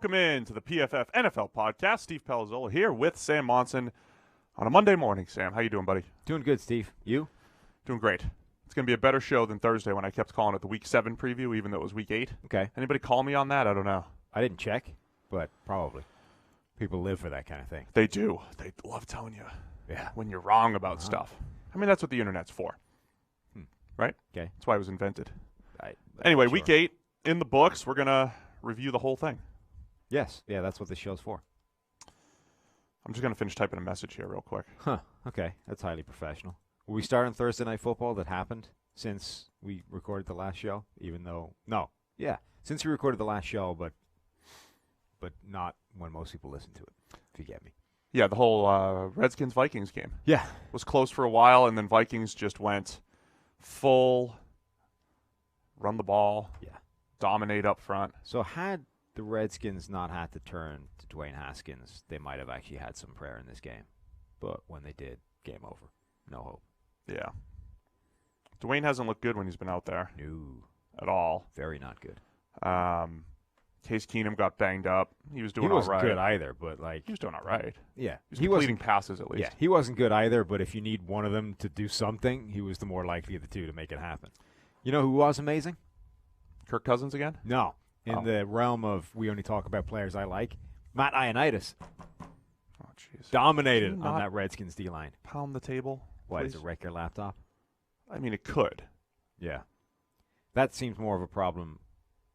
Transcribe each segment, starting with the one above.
Welcome in to the PFF NFL podcast. Steve Palazzolo here with Sam Monson on a Monday morning. Sam, how you doing, buddy? Doing good, Steve. You? Doing great. It's going to be a better show than Thursday when I kept calling it the Week 7 preview, even though it was Week 8. Okay. Anybody call me on that? I don't know. I didn't check, but probably. People live for that kind of thing. They do. They love telling you Yeah. when you're wrong about stuff. I mean, that's what the Internet's for, right? Okay. That's why it was invented. Right. Anyway, Sure. Week 8 in the books. We're going to review the whole thing. Yes. Yeah, that's what this show's for. I'm just going to finish typing a message here real quick. Huh. Okay. That's highly professional. Will we start on Thursday Night Football that happened since we recorded the last show? Even though, no. Yeah. Since we recorded the last show, but not when most people listen to it, if you get me. Yeah, the whole Redskins Vikings game. Yeah. Was close for a while, and then Vikings just went full run the ball, dominate up front. So had the Redskins not had to turn to Dwayne Haskins, they might have actually had some prayer in this game. But when they did, game over. No hope. Yeah. Dwayne hasn't looked good when he's been out there. No. At all. Very not good. Case Keenum got banged up. He was doing he wasn't all right. good either, but He was doing all right. Yeah. He was completing passes at least. Yeah, he wasn't good either, but if you need one of them to do something, he was the more likely of the two to make it happen. You know who was amazing? Kirk Cousins again? No. In the realm of we only talk about players I like, Matt Ioannidis. Oh, jeez. Dominated on that Redskins D-line. Pound the table, Why, please? does it wreck your laptop? I mean, it could. Yeah. That seems more of a problem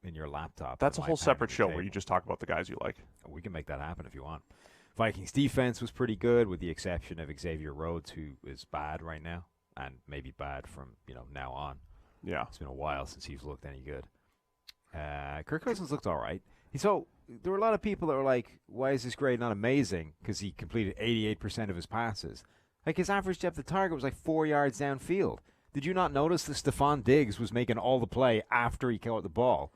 in your laptop. That's a than whole my separate pounding show the where you table. just talk about the guys you like. We can make that happen if you want. Vikings defense was pretty good, with the exception of Xavier Rhodes, who is bad right now, and maybe bad from now on. Yeah. It's been a while since he's looked any good. Kirk Cousins looked all right. So there were a lot of people that were like, why is this grade not amazing? Because he completed 88% of his passes. Like, his average depth of target was like 4 yards downfield. Did you not notice that Stephon Diggs was making all the play after he caught the ball?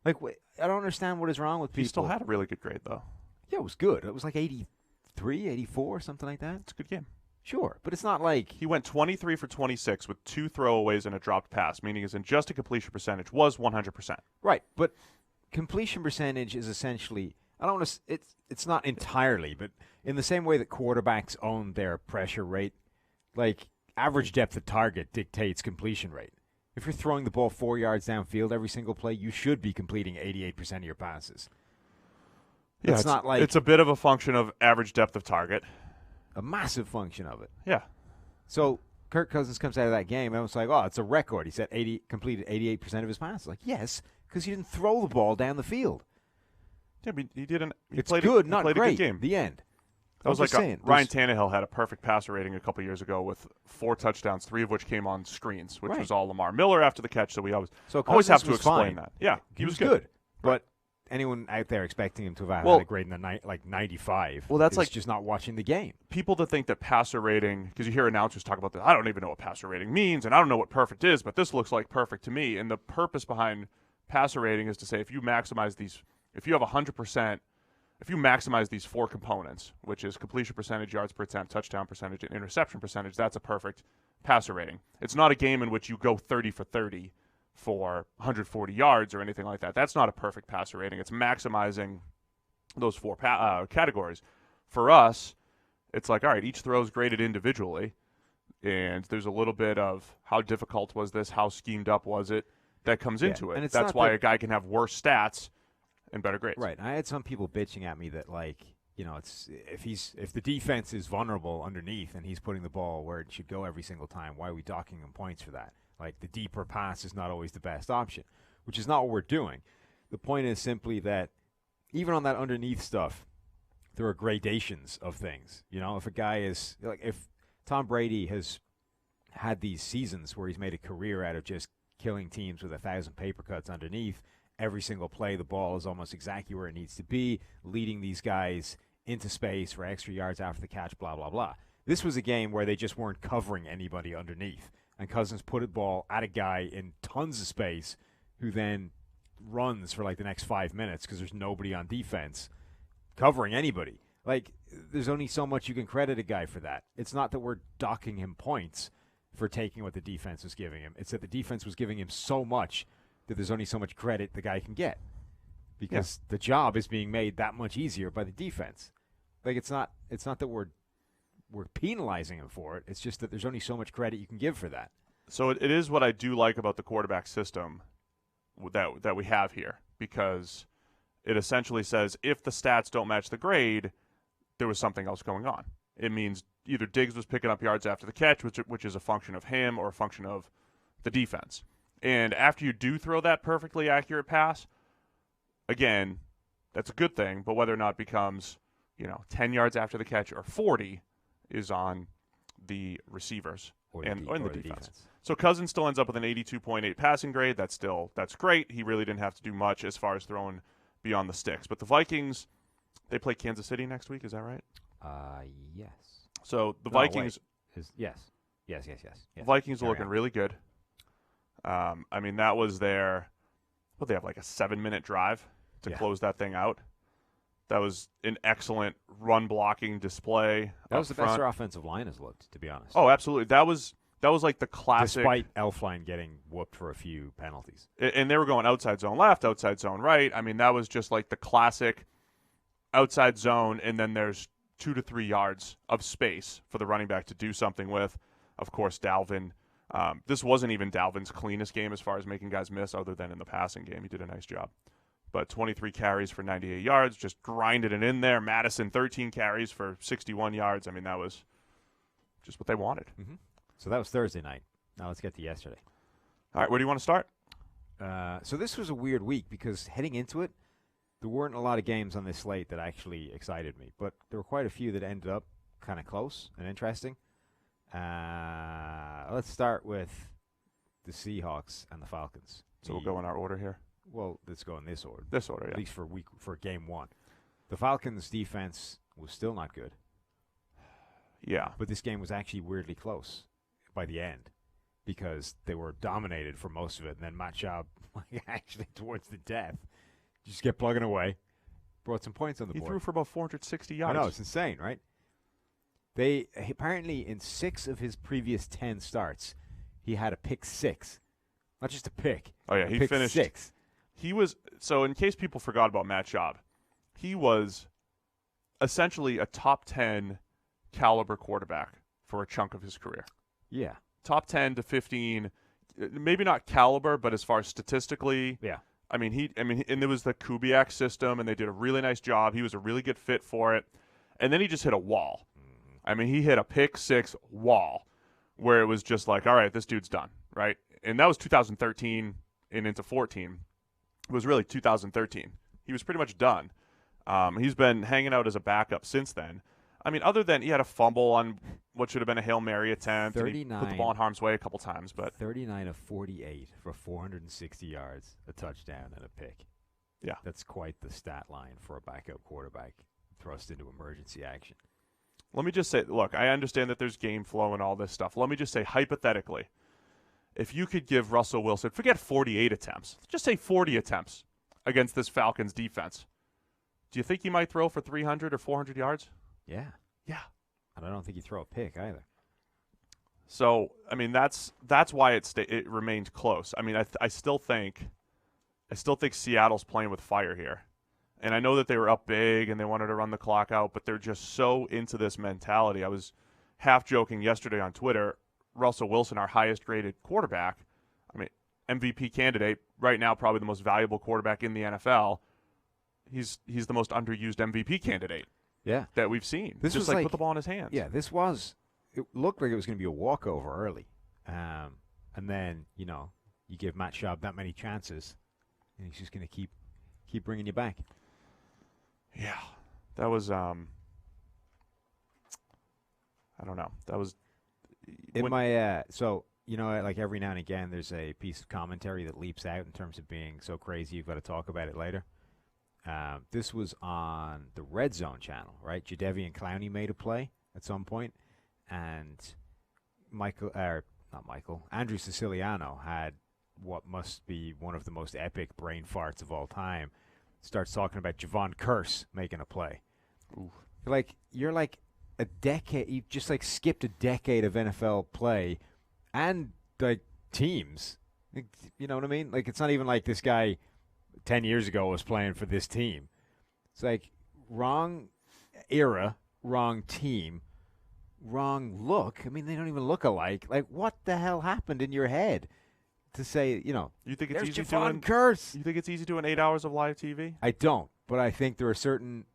Like, I don't understand what is wrong with people. He still had a really good grade, though. Yeah, it was good. It was like 83, 84, something like that. It's a good game. Sure, but it's not like... He went 23 for 26 with 2 throwaways and a dropped pass, meaning his adjusted completion percentage was 100%. Right, but completion percentage is essentially... I don't want to... It's not entirely, but in the same way that quarterbacks own their pressure rate, like, average depth of target dictates completion rate. If you're throwing the ball 4 yards downfield every single play, you should be completing 88% of your passes. Yeah, it's not like... It's a bit of a function of average depth of target. A massive function of it. Yeah. So Kirk Cousins comes out of that game and it's like, oh, it's a record. He said completed 88% of his passes. Like, yes, because he didn't throw the ball down the field. Yeah, but he didn't. It's good, not played great. A good game. The end. That was I'm like just saying, Ryan Tannehill had a perfect passer rating a couple years ago with 4 touchdowns, 3 of which came on screens, which was all Lamar Miller after the catch. So we always have to explain that. Yeah, he was good. But anyone out there expecting him to have had a grade in the 95 that's is just not watching the game. People that think that passer rating, because you hear announcers talk about that, I don't even know what passer rating means, and I don't know what perfect is, but this looks like perfect to me. And the purpose behind passer rating is to say if you maximize these, if you have 100%, if you maximize these 4 components, which is completion percentage, yards per attempt, touchdown percentage, and interception percentage, that's a perfect passer rating. It's not a game in which you go 30 for 30 for 140 yards or anything like that. That's not a perfect passer rating. It's maximizing those 4 categories. For us, it's like, all right, each throw is graded individually, and there's a little bit of how difficult was this, how schemed up was it, that comes into it. And that's why a guy can have worse stats and better grades. Right. I had some people bitching at me that, like, it's if the defense is vulnerable underneath and he's putting the ball where it should go every single time, why are we docking him points for that? Like, the deeper pass is not always the best option, which is not what we're doing. The point is simply that even on that underneath stuff, there are gradations of things. If a guy is, like, if Tom Brady has had these seasons where he's made a career out of just killing teams with 1,000 paper cuts underneath, every single play the ball is almost exactly where it needs to be, leading these guys into space for extra yards after the catch, blah, blah, blah. This was a game where they just weren't covering anybody underneath. And Cousins put a ball at a guy in tons of space who then runs for like the next 5 minutes because there's nobody on defense covering anybody. Like, there's only so much you can credit a guy for that. It's not that we're docking him points for taking what the defense was giving him. It's that the defense was giving him so much that there's only so much credit the guy can get. because the job is being made that much easier by the defense. Like it's not that we're penalizing him for it. It's just that there's only so much credit you can give for that. So it is what I do like about the quarterback system that we have here, because it essentially says if the stats don't match the grade, there was something else going on. It means either Diggs was picking up yards after the catch, which is a function of him or a function of the defense. And after you do throw that perfectly accurate pass, again, that's a good thing, but whether or not it becomes, 10 yards after the catch or 40 is on the receivers or the defense. So Cousins still ends up with an 82.8 passing grade. That's great. He really didn't have to do much as far as throwing beyond the sticks. But the Vikings, they play Kansas City next week. Is that right? Yes. So the Vikings. Yes. The Vikings are looking really good. That was they have like a 7-minute drive to close that thing out. That was an excellent run blocking display. That was the best our offensive line has looked, to be honest. Oh, absolutely. That was like the classic. Despite Elflein getting whooped for a few penalties. And they were going outside zone left, outside zone right. That was just like the classic outside zone, and then there's 2 to 3 yards of space for the running back to do something with. Of course, Dalvin. This wasn't even Dalvin's cleanest game as far as making guys miss, other than in the passing game. He did a nice job. But 23 carries for 98 yards, just grinded it in there. Madison, 13 carries for 61 yards. That was just what they wanted. Mm-hmm. So that was Thursday night. Now let's get to yesterday. All right, where do you want to start? So this was a weird week because heading into it, there weren't a lot of games on this slate that actually excited me. But there were quite a few that ended up kind of close and interesting. Let's start with the Seahawks and the Falcons. So we'll go in our order here. Well, let's go in this order. This order, yeah. At least for game one. The Falcons' defense was still not good. Yeah. But this game was actually weirdly close by the end because they were dominated for most of it. And then Matt Schaub, actually towards the death, just kept plugging away, brought some points on the board. He threw for about 460 yards. I know, it's insane, right? They apparently, in 6 of his previous 10 starts, he had a pick 6. Not just a pick. Oh, yeah, he finished 6. He was, so in case people forgot about Matt Schaub, he was essentially a top 10 caliber quarterback for a chunk of his career. Yeah. Top 10 to 15, maybe not caliber, but as far as statistically. Yeah. And there was the Kubiak system, and they did a really nice job. He was a really good fit for it. And then he just hit a wall. He hit a pick 6 wall where it was just like, all right, this dude's done, right? And that was 2013 and into 14. It was really 2013. He was pretty much done. He's been hanging out as a backup since then. Other than he had a fumble on what should have been a Hail Mary attempt. 39, and he put the ball in harm's way a couple times. But 39 of 48 for 460 yards, a touchdown, and a pick. Yeah. That's quite the stat line for a backup quarterback thrust into emergency action. Let me just say, look, I understand that there's game flow and all this stuff. Let me just say, hypothetically, if you could give Russell Wilson, forget 48 attempts, just say 40 attempts against this Falcons defense, do you think he might throw for 300 or 400 yards? Yeah. Yeah. And I don't think he'd throw a pick either. So, that's why it remained close. I still think Seattle's playing with fire here. And I know that they were up big and they wanted to run the clock out, but they're just so into this mentality. I was half joking yesterday on Twitter, Russell Wilson, our highest graded quarterback, MVP candidate, right now probably the most valuable quarterback in the NFL. He's the most underused MVP candidate that we've seen. This just was put the ball in his hands. Yeah, it looked like it was going to be a walkover early. And then, you give Matt Schaub that many chances, and he's just going to keep bringing you back. Yeah, that was I don't know. That was in my like every now and again, there's a piece of commentary that leaps out in terms of being so crazy you've got to talk about it later. This was on the Red Zone channel, right? Jadeveon Clowney made a play at some point, and Andrew Siciliano had what must be one of the most epic brain farts of all time. Starts talking about Javon Curse making a play. Ooh. You're like a decade. You just skipped a decade of NFL play, and teams. You know what I mean? It's not even like this guy 10 years ago was playing for this team. It's like wrong era, wrong team, wrong look. I mean, they don't even look alike. Like, what the hell happened in your head to say, you think it's easy doing You think it's easy doing 8 hours of live TV? I don't, but I think there are certain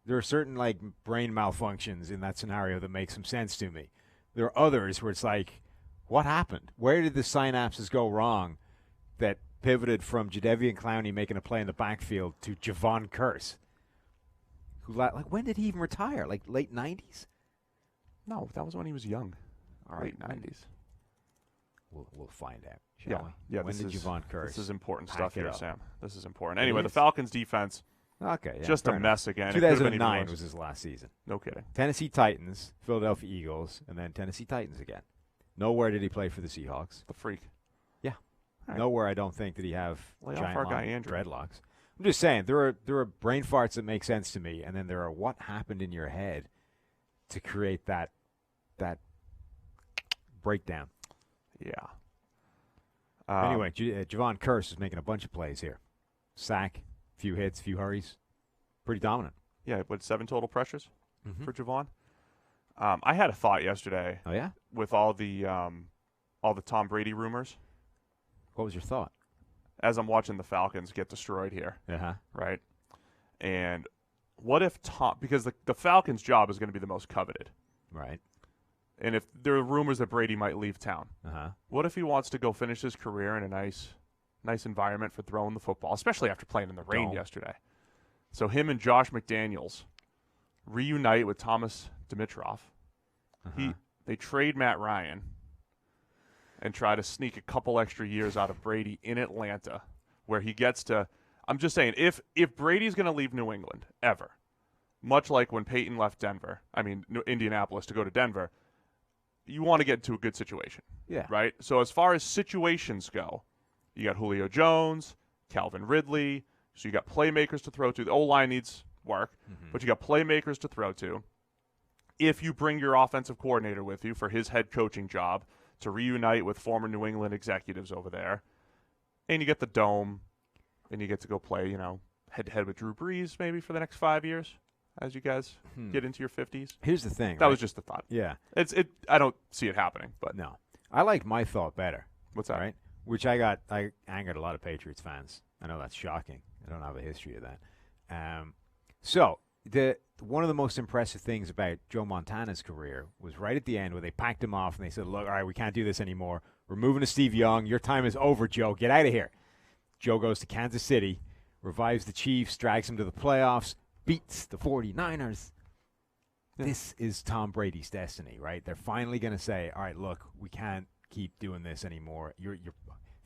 like brain malfunctions in that scenario that make some sense to me. There are others where it's like, what happened? Where did the synapses go wrong that pivoted from Jadeveon Clowney making a play in the backfield to Javon Curse? Who, like, when did he even retire? Like late 90s? No, that was when he was young. All right, late 90s. We'll find out. Shall we? Yeah. When did Javon Curse? This is important stuff here, Sam. This is important. It Anyway, is? the Falcons defense. Okay, yeah, just a enough. mess again. It could've been even 2009 worse. was his last season. No kidding. Tennessee Titans, Philadelphia Eagles, and then Tennessee Titans again. Nowhere did he play for the Seahawks. The freak. Yeah. All right. Nowhere I don't think did he have Lay off giant our long guy, Andrew. dreadlocks. I'm just saying, there are brain farts that make sense to me, and then there are what happened in your head to create that breakdown. Yeah. Anyway, Javon Curse is making a bunch of plays here. Sack, few hits, few hurries. Pretty dominant. Yeah, 7 total pressures Mm-hmm. for Javon? I had a thought yesterday Oh, yeah? with all the Tom Brady rumors What was your thought? as I'm watching the Falcons get destroyed here, Uh-huh. right? And what if because the Falcons' job is going to be the most coveted. Right. And if there are rumors that Brady might leave town, Uh-huh. what if he wants to go finish his career in a nice environment for throwing the football, especially after playing in the rain Dome. yesterday? So him and Josh McDaniels reunite with Thomas Dimitroff. Uh-huh. They trade Matt Ryan and try to sneak a couple extra years out of Brady in Atlanta, where he gets to. I'm just saying, if Brady's going to leave New England ever, much like when Peyton left Indianapolis to go to Denver, you want to get into a good situation. Yeah. Right? So as far as situations go, you got Julio Jones, Calvin Ridley, so you got playmakers to throw to. The O-line needs work, but you got playmakers to throw to. If you bring your offensive coordinator with you for his head coaching job to reunite with former New England executives over there, and you get the dome, and you get to go play, head-to-head with Drew Brees maybe for the next 5 years as you guys get into your 50s. Here's the thing. That was just the thought. Yeah. I don't see it happening, but No. I like my thought better. What's that? Right? Which I angered a lot of Patriots fans. I know that's shocking. I don't have a history of that. So one of the most impressive things about Joe Montana's career was right at the end where they packed him off and they said, look, all right, we can't do this anymore. We're moving to Steve Young. Your time is over, Joe. Get out of here. Joe goes to Kansas City, revives the Chiefs, drags them to the playoffs, beats the 49ers. Yeah. This is Tom Brady's destiny, right? They're finally going to say, all right, look, we can't keep doing this anymore. You're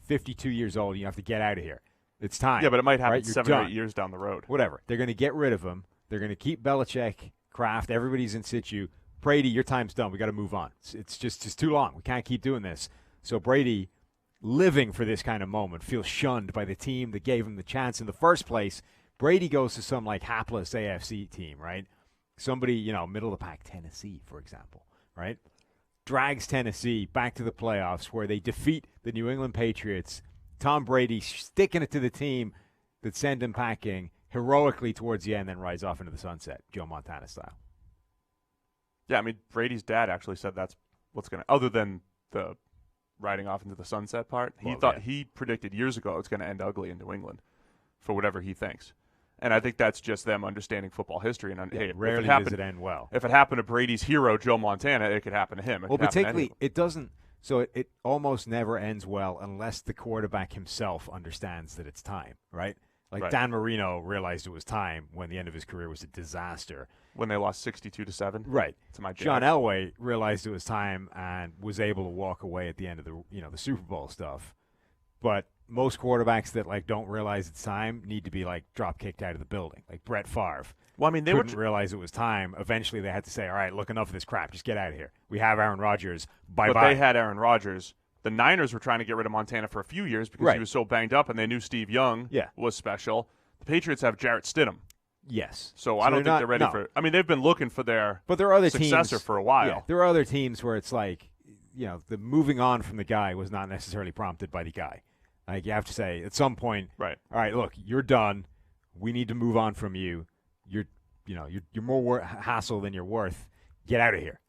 52 years old. You have to get out of here. It's time. Yeah, but it might happen right? 7 or 8 years down the road. Whatever. They're going to get rid of him. They're going to keep Belichick, Kraft, everybody's in situ. Brady, your time's done. We got to move on. It's just too long. We can't keep doing this. So Brady, living for this kind of moment, feels shunned by the team that gave him the chance in the first place. Brady goes to some hapless AFC team, right? Somebody, middle of the pack, Tennessee, for example, right? Drags Tennessee back to the playoffs where they defeat the New England Patriots. Tom Brady sticking it to the team that sent him packing heroically towards the end, then rides off into the sunset, Joe Montana style. Yeah, Brady's dad actually said that's what's going to, other than the riding off into the sunset part, he predicted years ago it's going to end ugly in New England for whatever he thinks. And I think that's just them understanding football history. And hey, rarely does it end well. If it happened to Brady's hero, Joe Montana, it could happen to him. Particularly, it doesn't. So it almost never ends well unless the quarterback himself understands that it's time, right? Right. Dan Marino realized it was time when the end of his career was a disaster. When they lost 62-7? Right. To my John Elway realized it was time and was able to walk away at the end of the Super Bowl stuff. But most quarterbacks that don't realize it's time need to be drop kicked out of the building. Like Brett Favre. Well, they couldn't realize it was time. Eventually, they had to say, "All right, look, enough of this crap. Just get out of here. We have Aaron Rodgers. Bye bye." But they had Aaron Rodgers. The Niners were trying to get rid of Montana for a few years because he was so banged up, and they knew Steve Young was special. The Patriots have Jarrett Stidham. Yes. So I don't think they're ready for. They've been looking for their successor for a while. Yeah, there are other teams where it's the moving on from the guy was not necessarily prompted by the guy. You have to say at some point, right? All right, look, you're done. we need to move on from you. You're more hassle than you're worth. Get out of here.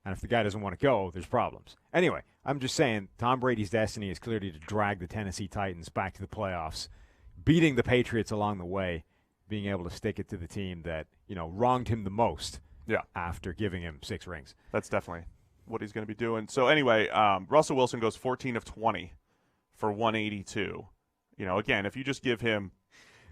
And if the guy doesn't want to go, there's problems. Anyway, I'm just saying Tom Brady's destiny is clearly to drag the Tennessee Titans back to the playoffs, beating the Patriots along the way, being able to stick it to the team that, wronged him the most after giving him 6 rings. That's definitely what he's going to be doing. So anyway, Russell Wilson goes 14 of 20 for 182. Again, if you just give him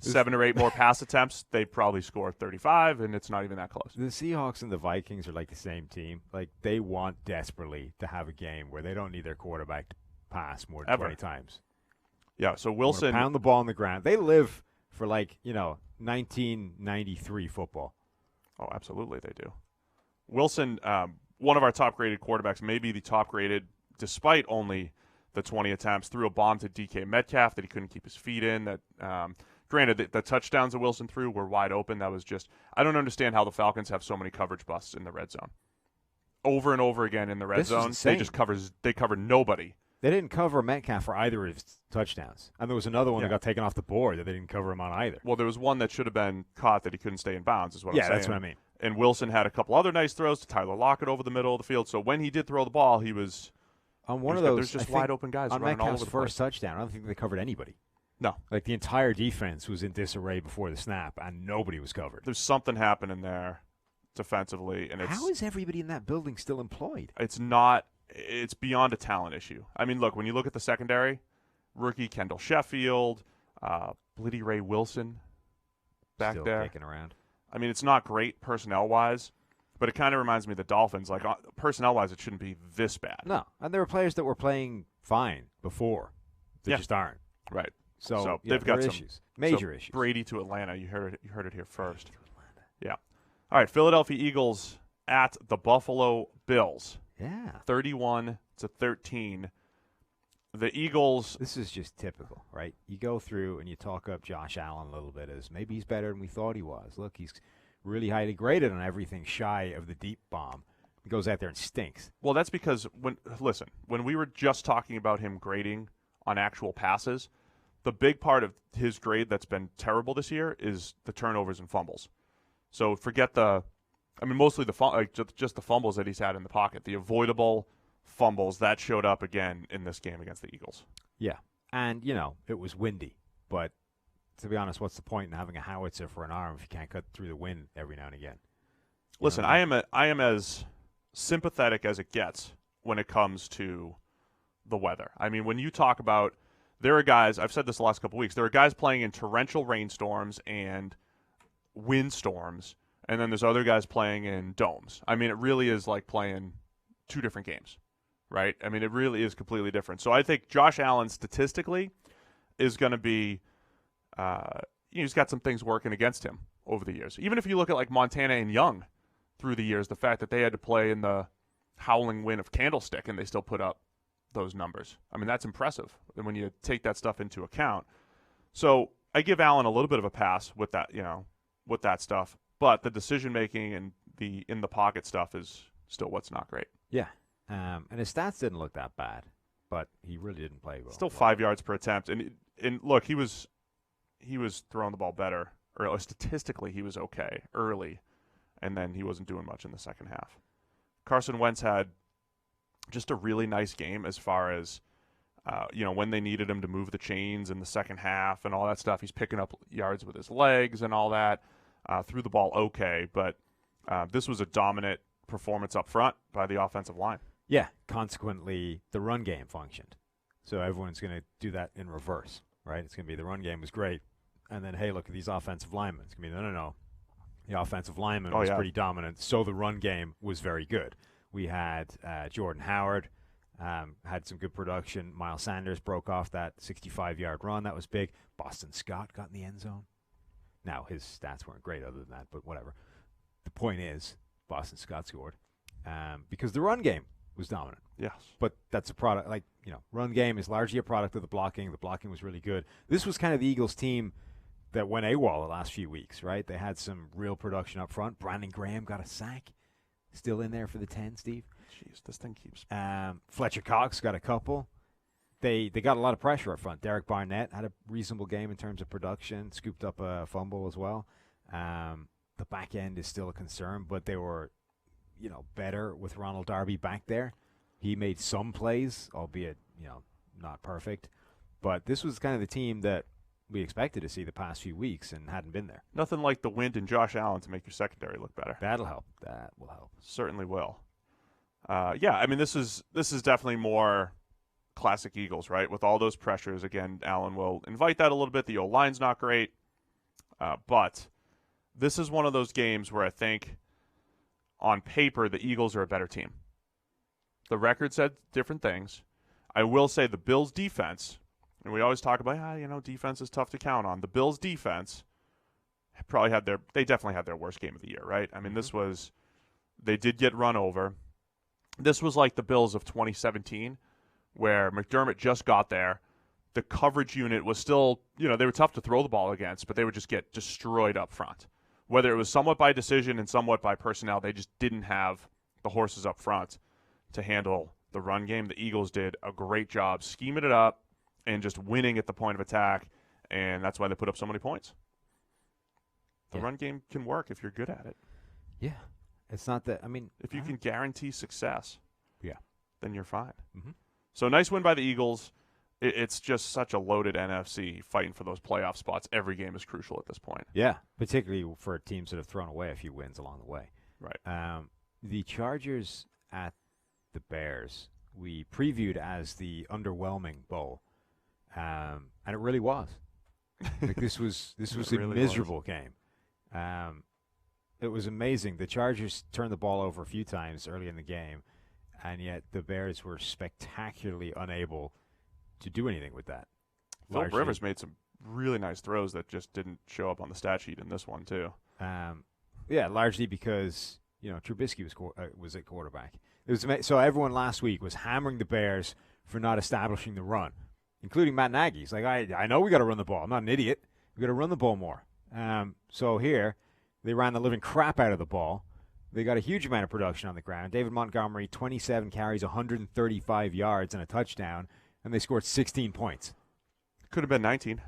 7 or 8 more pass attempts, they probably score 35, and it's not even that close. The Seahawks and the Vikings are like the same team. Like, they want desperately to have a game where they don't need their quarterback to pass more than 20 times. Yeah, so Wilson pound the ball on the ground. They live for 1993 football. Oh, absolutely they do. Wilson, one of our top-graded quarterbacks, maybe the top-graded, despite only the 20 attempts, threw a bomb to DK Metcalf that he couldn't keep his feet in. That, granted, the touchdowns that Wilson threw were wide open. That was just – I don't understand how the Falcons have so many coverage busts in the red zone. Over and over again in the red zone, they cover nobody. They didn't cover Metcalf for either of his touchdowns. And there was another one that got taken off the board that they didn't cover him on either. Well, there was one that should have been caught that he couldn't stay in bounds is what I'm saying. Yeah, that's what I mean. And Wilson had a couple other nice throws to Tyler Lockett over the middle of the field. So when he did throw the ball, he was on one of those. There's just wide open guys on running all Metcalf's over the first place. touchdown. I don't think they covered anybody. No. Like, the entire defense was in disarray before the snap, and nobody was covered. There's something happening there defensively. And how is everybody in that building still employed? It's beyond a talent issue. I mean, look, when you look at the secondary, rookie Kendall Sheffield, Blitty Ray Wilson back still there. Kicking around. I mean, it's not great personnel-wise, but it kind of reminds me of the Dolphins. Like, personnel-wise, it shouldn't be this bad. No, and there were players that were playing fine before. They just aren't. Right. So they've got some issues. Major issues. Brady to Atlanta. You heard it here first. Yeah. All right, Philadelphia Eagles at the Buffalo Bills. Yeah. 31-13. The Eagles. This is just typical, right? You go through and you talk up Josh Allen a little bit as maybe he's better than we thought he was. Look, he's really highly graded on everything shy of the deep bomb. He goes out there and stinks. Well, that's because when we were just talking about him grading on actual passes, the big part of his grade that's been terrible this year is the turnovers and fumbles. So forget mostly just the fumbles that he's had in the pocket, the avoidable fumbles that showed up again in this game against the Eagles. Yeah, and it was windy, but to be honest, what's the point in having a howitzer for an arm if you can't cut through the wind every now and again? Listen, I am as sympathetic as it gets when it comes to the weather. I mean, when you talk about, there are guys, I've said this the last couple of weeks, there are guys playing in torrential rainstorms and windstorms, and then there's other guys playing in domes. I mean, it really is like playing 2 different games, right? I mean, it really is completely different. So I think Josh Allen statistically is going to be, he's got some things working against him over the years. Even if you look at like Montana and Young through the years, the fact that they had to play in the howling wind of Candlestick and they still put up those numbers. I mean, that's impressive. And when you take that stuff into account. So I give Allen a little bit of a pass with that, with that stuff. But the decision-making and the in-the-pocket stuff is still what's not great. Yeah. And his stats didn't look that bad, but he really didn't play well. Still 5 yards per attempt. And look, he was throwing the ball better. Or statistically, he was okay early, and then he wasn't doing much in the second half. Carson Wentz had just a really nice game as far as, when they needed him to move the chains in the second half and all that stuff. He's picking up yards with his legs and all that. Threw the ball okay, but this was a dominant performance up front by the offensive line. Yeah, consequently, the run game functioned. So everyone's going to do that in reverse, right? It's going to be the run game was great, and then, hey, look at these offensive linemen. It's going to be, no. The offensive lineman was pretty dominant, so the run game was very good. We had Jordan Howard, had some good production. Miles Sanders broke off that 65-yard run. That was big. Boston Scott got in the end zone. Now, his stats weren't great other than that, but whatever. The point is, Boston Scott scored because the run game was dominant. Yes. But that's a product, run game is largely a product of the blocking. The blocking was really good. This was kind of the Eagles team that went AWOL the last few weeks, right? They had some real production up front. Brandon Graham got a sack. Still in there for the 10, Steve. Jeez, this thing keeps. Fletcher Cox got a couple. they got a lot of pressure up front. Derek Barnett had a reasonable game in terms of production, scooped up a fumble as well. The back end is still a concern, but they were, better with Ronald Darby back there. He made some plays, albeit, not perfect. But this was kind of the team that we expected to see the past few weeks and hadn't been there. Nothing like the wind and Josh Allen to make your secondary look better. That'll help. That will help. Certainly will. This is definitely more classic Eagles, right? With all those pressures, again, Allen will invite that a little bit. The O-line's not great. But this is one of those games where I think on paper the Eagles are a better team. The record said different things. I will say the Bills' defense, and we always talk about, defense is tough to count on. The Bills' defense they definitely had their worst game of the year, right? I mean, they did get run over. This was like the Bills of 2017, where McDermott just got there. The coverage unit was still, they were tough to throw the ball against, but they would just get destroyed up front. Whether it was somewhat by decision and somewhat by personnel, they just didn't have the horses up front to handle the run game. The Eagles did a great job scheming it up and just winning at the point of attack, and that's why they put up so many points. The run game can work if you're good at it. Yeah. It's not that, if you can guarantee success, then you're fine. Mm-hmm. So nice win by the Eagles. It's just such a loaded NFC fighting for those playoff spots. Every game is crucial at this point. Yeah, particularly for teams that have thrown away a few wins along the way. Right. The Chargers at the Bears, we previewed as the underwhelming bowl, and it really was. This was a really miserable game. It was amazing. The Chargers turned the ball over a few times early in the game, and yet the Bears were spectacularly unable to do anything with that. Philip Rivers made some really nice throws that just didn't show up on the stat sheet in this one, too. Largely because, Trubisky was at quarterback. So everyone last week was hammering the Bears for not establishing the run, including Matt Nagy. He's like, I know we got to run the ball. I'm not an idiot. We got to run the ball more. So here, they ran the living crap out of the ball. They got a huge amount of production on the ground. David Montgomery, 27 carries, 135 yards, and a touchdown, and they scored 16 points. Could have been 19.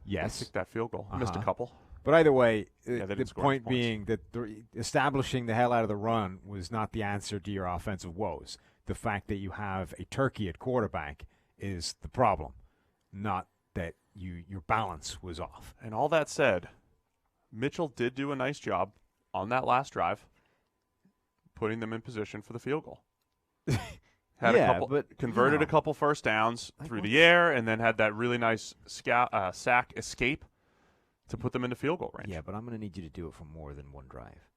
Yes. Kicked that field goal. Missed a couple. But either way, the point being that establishing the hell out of the run was not the answer to your offensive woes. The fact that you have a turkey at quarterback is the problem, not that your balance was off. And all that said, Mitchell did do a nice job on that last drive, putting them in position for the field goal. Converted a couple first downs through the air, and then had that really nice sack escape to put them into field goal range. Yeah, but I'm going to need you to do it for more than one drive.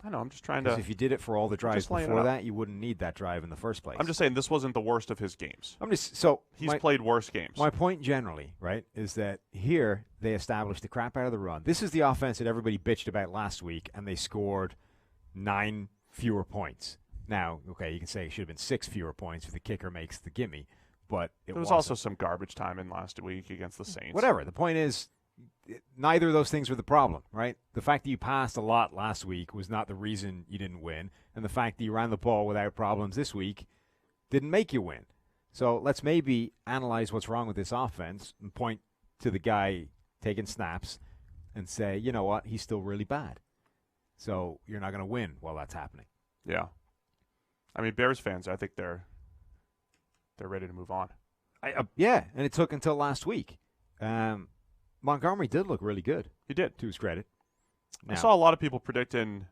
I know. I'm just trying to. Because if you did it for all the drives before that, you wouldn't need that drive in the first place. I'm just saying this wasn't the worst of his games. He's played worse games. My point generally, right, is that here they established the crap out of the run. This is the offense that everybody bitched about last week, and they scored 9 fewer points. Now, okay, you can say it should have been 6 fewer points if the kicker makes the gimme, but there was also some garbage time in last week against the Saints. Whatever. The point is, neither of those things were the problem, right? The fact that you passed a lot last week was not the reason you didn't win, and the fact that you ran the ball without problems this week didn't make you win. So let's maybe analyze what's wrong with this offense and point to the guy taking snaps and say, you know what, he's still really bad. So you're not going to win while that's happening. Yeah. I mean, Bears fans, I think they're ready to move on. And it took until last week. Montgomery did look really good. He did. To his credit. I saw a lot of people predicting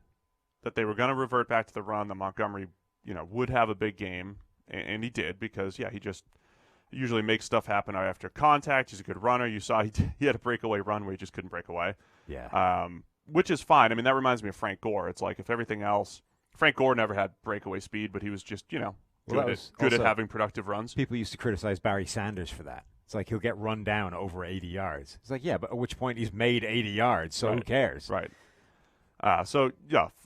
that they were going to revert back to the run, that Montgomery, would have a big game, and he did because, he just usually makes stuff happen after contact. He's a good runner. You saw he had a breakaway run where he just couldn't break away. Yeah. Which is fine. I mean, that reminds me of Frank Gore. It's like if everything else – Frank Gore never had breakaway speed, but he was just, good at having productive runs. People used to criticize Barry Sanders for that. It's like he'll get run down over 80 yards. It's like, yeah, but at which point he's made 80 yards, so who cares? Right.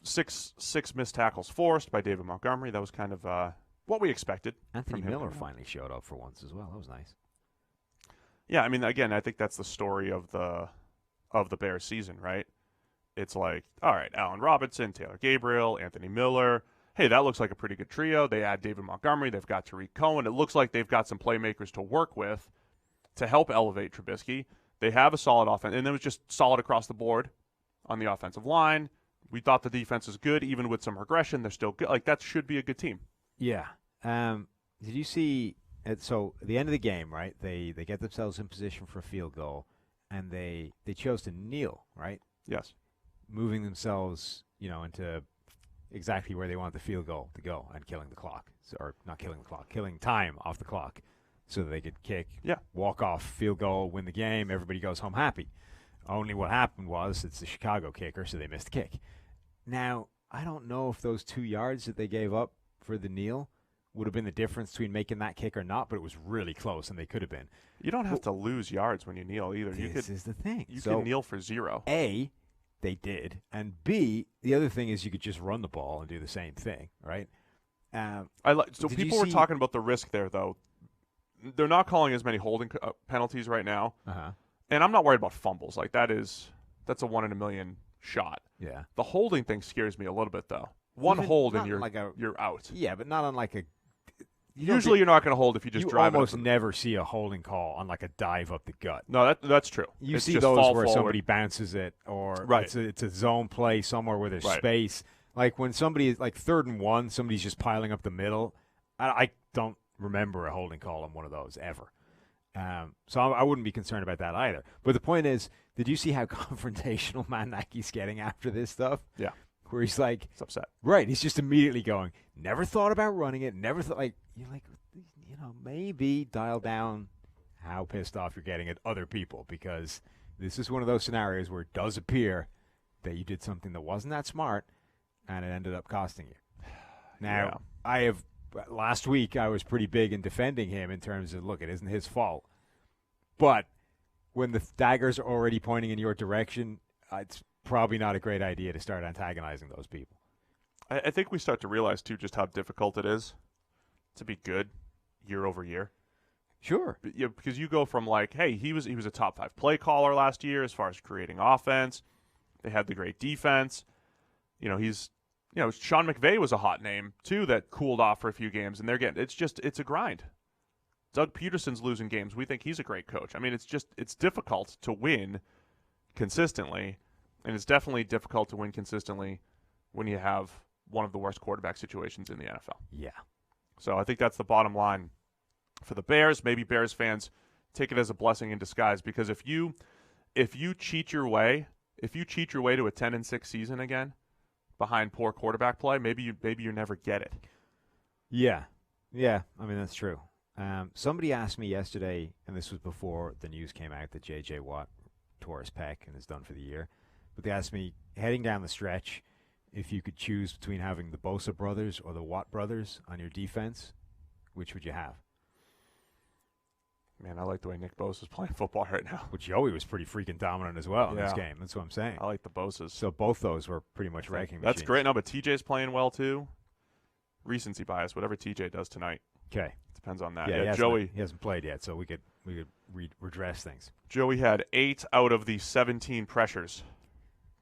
Six missed tackles forced by David Montgomery. That was kind of what we expected. Anthony Miller finally showed up for once as well. That was nice. Yeah, I mean, again, I think that's the story of the Bears season, right? It's like, all right, Allen Robinson, Taylor Gabriel, Anthony Miller, hey, that looks like a pretty good trio. They add David Montgomery. They've got Tariq Cohen. It looks like they've got some playmakers to work with to help elevate Trubisky. They have a solid offense, and it was just solid across the board on the offensive line. We thought the defense is good, even with some regression. They're still good. Like, that should be a good team. Yeah. Did you see so at the end of the game, right, they get themselves in position for a field goal, and they chose to kneel, right? Yes. Moving themselves, into exactly where they want the field goal to go and killing the clock. Or not killing the clock, killing time off the clock so that they could kick, walk off, field goal, win the game, everybody goes home happy. Only what happened was it's the Chicago kicker, so they missed the kick. Now, I don't know if those 2 yards that they gave up for the kneel would have been the difference between making that kick or not, but it was really close, and they could have been. You don't have to lose yards when you kneel either. This is the thing. You can kneel for 0. A, they did, and B, the other thing is you could just run the ball and do the same thing, right? So people were talking about the risk there, though. They're not calling as many holding penalties right now, and I'm not worried about fumbles. Like, that's a 1 in a million shot. Yeah. The holding thing scares me a little bit, though. One hold and you're out. Yeah, but not on like a. Usually, you're not going to hold if you just drive. You almost never see a holding call on like a dive up the gut. No, that's true. You it's see just those where forward. somebody bounces it, or it's a zone play somewhere where there's space. Like when somebody is like 3rd and 1, somebody's just piling up the middle. I don't remember a holding call on one of those ever. So I wouldn't be concerned about that either. But the point is, did you see how confrontational Nagy's getting after this stuff? Yeah. Where he's like, he's upset. Right. He's just immediately going, never thought about running it. Never thought, you're like, maybe dial down how pissed off you're getting at other people, because this is one of those scenarios where it does appear that you did something that wasn't that smart and it ended up costing you. Now, last week I was pretty big in defending him in terms of, look, it isn't his fault. But when the daggers are already pointing in your direction, it's probably not a great idea to start antagonizing those people. I think we start to realize, too, just how difficult it is to be good year over year. Sure. Because you go from like, hey, he was a top 5 play caller last year as far as creating offense. They had the great defense. Sean McVay was a hot name, too, that cooled off for a few games. And it's a grind. Doug Peterson's losing games. We think he's a great coach. I mean, it's difficult to win consistently. And it's definitely difficult to win consistently when you have one of the worst quarterback situations in the NFL. Yeah. So I think that's the bottom line for the Bears. Maybe Bears fans take it as a blessing in disguise, because if you cheat your way to a 10-6 season again behind poor quarterback play, maybe you never get it. Yeah. Yeah. I mean, that's true. Somebody asked me yesterday, and this was before the news came out that J.J. Watt tore his pec and is done for the year. But they asked me, heading down the stretch, if you could choose between having the Bosa brothers or the Watt brothers on your defense, which would you have? Man, I like the way Nick Bosa's playing football right now. But Joey was pretty freaking dominant as well in this game. That's what I'm saying. I like the Bosas. So both those were pretty much wrecking machines. That's great. No, but TJ's playing well, too. Recency bias, whatever TJ does tonight. Okay. Depends on that. Yeah, Joey. He hasn't played yet, so we could redress things. Joey had 8 out of the 17 pressures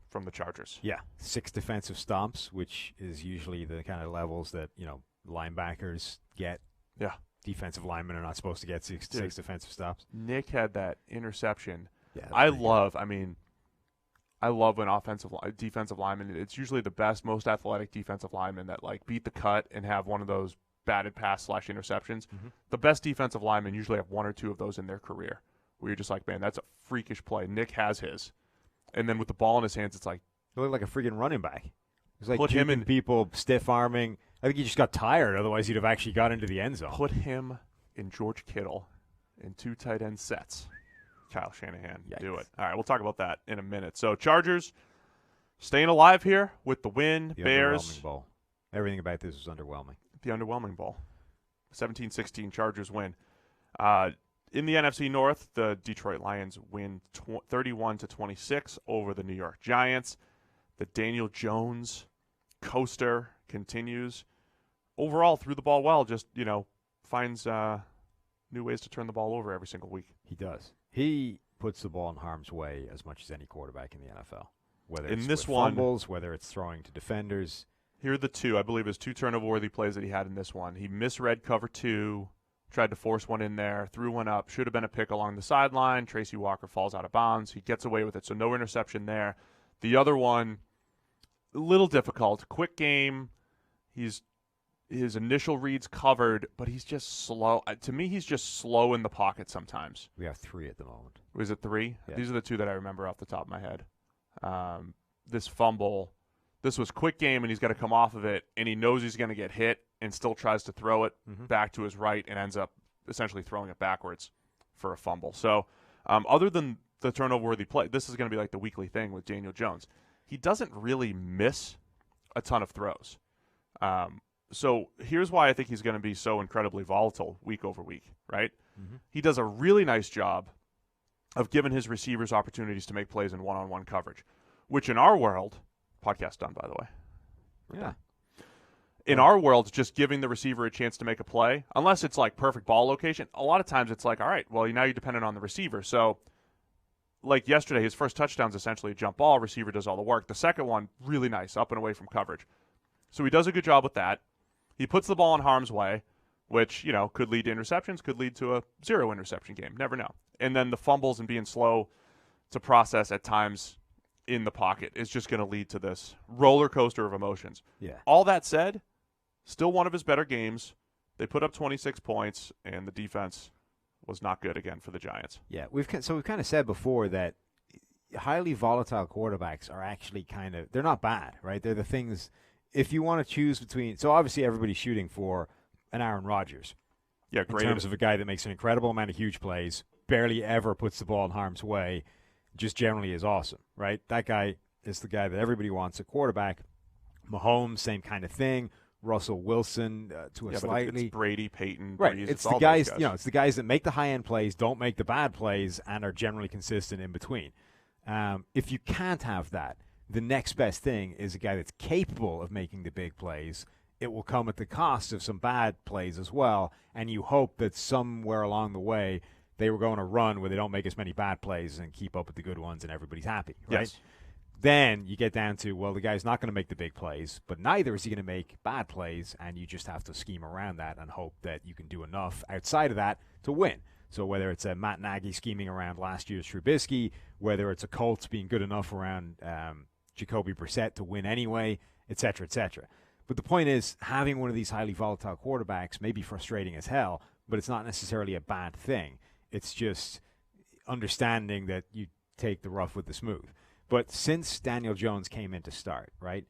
from the Chargers. Yeah, 6 defensive stomps, which is usually the kind of levels that, linebackers get. Yeah. Defensive linemen are not supposed to get six defensive stops. Nick had that interception. Yeah, I love when defensive linemen, it's usually the best, most athletic defensive linemen that beat the cut and have one of those batted pass / interceptions. Mm-hmm. The best defensive linemen usually have 1 or 2 of those in their career, where you're just like, man, that's a freakish play. Nick has his. And then with the ball in his hands, it's like, he looked like a freaking running back. He's like put him in people, stiff arming. I think he just got tired. Otherwise, he'd have actually got into the end zone. Put him in George Kittle in 2 tight end sets. Kyle Shanahan, do it. All right, we'll talk about that in a minute. So Chargers staying alive here with the win. The Bears. underwhelming bowl. Everything about this was underwhelming. The underwhelming bowl. 17-16 Chargers win. In the NFC North, the Detroit Lions win 31-26 over the New York Giants. The Daniel Jones coaster continues. Overall, threw the ball well, just, finds new ways to turn the ball over every single week. He does. He puts the ball in harm's way as much as any quarterback in the NFL. Whether it's in this with fumbles, whether it's throwing to defenders. Here are the two. I believe his 2 turnover-worthy plays that he had in this one. He misread cover 2, tried to force one in there, threw one up, should have been a pick along the sideline. Tracy Walker falls out of bounds. He gets away with it, so no interception there. The other one, a little difficult. Quick game. His initial reads covered, but he's just slow. To me, he's just slow in the pocket sometimes. We have 3 at the moment. Was it 3? Yeah. These are the 2 that I remember off the top of my head. This fumble. This was quick game, and he's got to come off of it, and he knows he's going to get hit and still tries to throw it back to his right and ends up essentially throwing it backwards for a fumble. So other than the turnover-worthy play, this is going to be like the weekly thing with Daniel Jones. He doesn't really miss a ton of throws. So here's why I think he's going to be so incredibly volatile week over week, right? He does a really nice job of giving his receivers opportunities to make plays in one-on-one coverage, which in our world – podcast done, by the way. Yeah. In our world, just giving the receiver a chance to make a play, unless it's like perfect ball location, a lot of times it's like, all right, well, now you're dependent on the receiver. So, like yesterday, his first touchdown's essentially a jump ball. Receiver does all the work. The second one, really nice, up and away from coverage. So he does a good job with that. He puts the ball in harm's way, which, could lead to interceptions, could lead to a 0 interception game. Never know. And then the fumbles and being slow to process at times in the pocket is just going to lead to this roller coaster of emotions. Yeah. All that said, still one of his better games. They put up 26 points, and the defense was not good again for the Giants. Yeah, we've kind of said before that highly volatile quarterbacks are actually they're not bad, right? They're the things, if you want to choose between, so obviously everybody's shooting for an Aaron Rodgers. Yeah, great. In terms of a guy that makes an incredible amount of huge plays, barely ever puts the ball in harm's way, just generally is awesome, right? That guy is the guy that everybody wants at quarterback. Mahomes, same kind of thing. Russell Wilson, to a slightly. It's Brady, Peyton, right? Breeze, It's all the guys, those guys. it's the guys that make the high-end plays, don't make the bad plays, and are generally consistent in between. If you can't have that, the next best thing is a guy that's capable of making the big plays. It will come at the cost of some bad plays as well, and you hope that somewhere along the way they were going to run where they don't make as many bad plays and keep up with the good ones and everybody's happy, right? Yes. Then you get down to, well, the guy's not going to make the big plays, but neither is he going to make bad plays, and you just have to scheme around that and hope that you can do enough outside of that to win. So whether it's a Matt Nagy scheming around last year's Trubisky, whether it's a Colts being good enough around Jacoby Brissett to win anyway, et cetera, et cetera. But the point is, having one of these highly volatile quarterbacks may be frustrating as hell, but it's not necessarily a bad thing. It's just understanding that you take the rough with the smooth. But since Daniel Jones came in to start, right,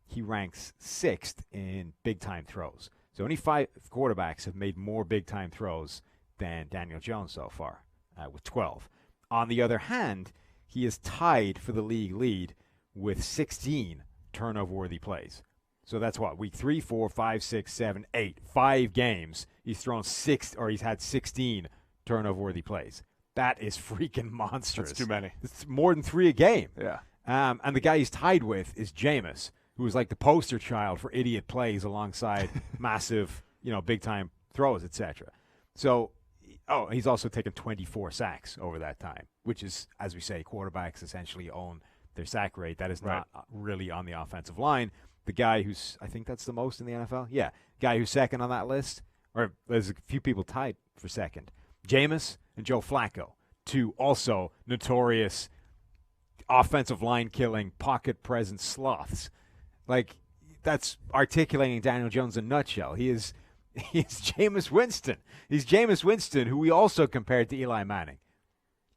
he ranks 6th in big-time throws. So only 5 quarterbacks have made more big-time throws than Daniel Jones so far, with 12. On the other hand, he is tied for the league lead with 16 turnover-worthy plays. So that's what, week 3, 4, 5, 6, 7, 8, 5 games. He's thrown he's had 16 turnover-worthy plays. That is freaking monstrous. That's too many. It's more than 3 a game. Yeah. And the guy he's tied with is Jameis, who is like the poster child for idiot plays alongside massive, big-time throws, etc. So, he's also taken 24 sacks over that time, which is, as we say, quarterbacks essentially own their sack rate. That is not really on the offensive line. The guy who's, I think that's the most in the NFL? Yeah. Guy who's second on that list, or there's a few people tied for second. Jameis and Joe Flacco, 2 also notorious offensive line killing, pocket presence sloths. Like, that's articulating Daniel Jones in a nutshell. He's Jameis Winston. He's Jameis Winston, who we also compared to Eli Manning.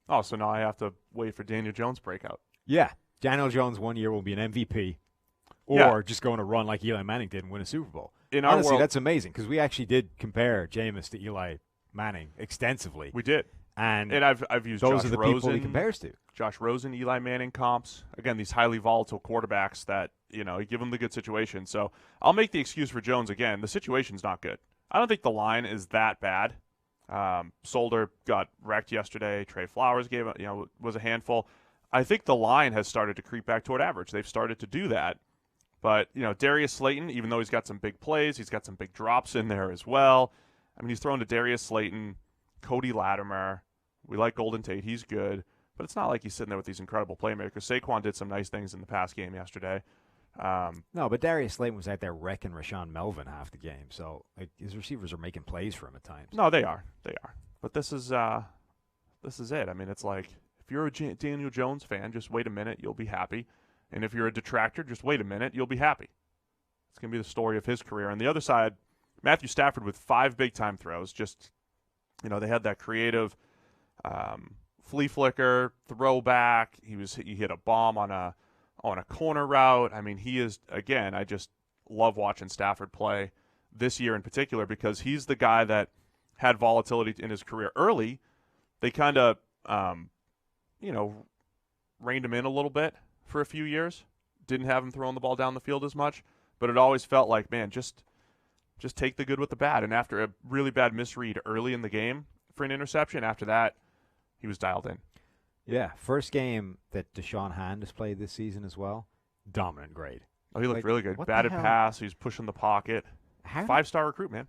Oh, so now I have to wait for Daniel Jones' breakout. Yeah. Daniel Jones one year will be an MVP or just going to run like Eli Manning did and win a Super Bowl. Honestly, that's amazing because we actually did compare Jameis to Eli Manning extensively. We did. And I've used those Josh are the Rosen, people he compares to. Josh Rosen, Eli Manning comps. Again, these highly volatile quarterbacks that, you give them the good situation. So I'll make the excuse for Jones again. The situation's not good. I don't think the line is that bad. Solder got wrecked yesterday. Trey Flowers was a handful. I think the line has started to creep back toward average. They've started to do that. But, Darius Slayton, even though he's got some big plays, he's got some big drops in there as well. I mean, he's thrown to Darius Slayton, Cody Latimer. We like Golden Tate. He's good. But it's not like he's sitting there with these incredible playmakers. Saquon did some nice things in the pass game yesterday. No, but Darius Slayton was out there wrecking Rashawn Melvin half the game, so like his receivers are making plays for him at times. No, they are. But this is it. I mean, it's like if you're a Daniel Jones fan, just wait a minute, you'll be happy. And if you're a detractor, just wait a minute, you'll be happy. It's going to be the story of his career. On the other side, Matthew Stafford with 5 big-time throws. Just, they had that creative flea flicker, throwback. He hit a bomb on a corner route. I mean, he is, again, I just love watching Stafford play this year in particular because he's the guy that had volatility in his career early. They kind of, reined him in a little bit for a few years. Didn't have him throwing the ball down the field as much, but it always felt like, man, just take the good with the bad. And after a really bad misread early in the game for an interception, after that, he was dialed in. Yeah, first game that Deshaun Hand has played this season as well. Dominant grade. Oh, he looked really good. Batted pass. He was pushing the pocket. 5-star recruit, man.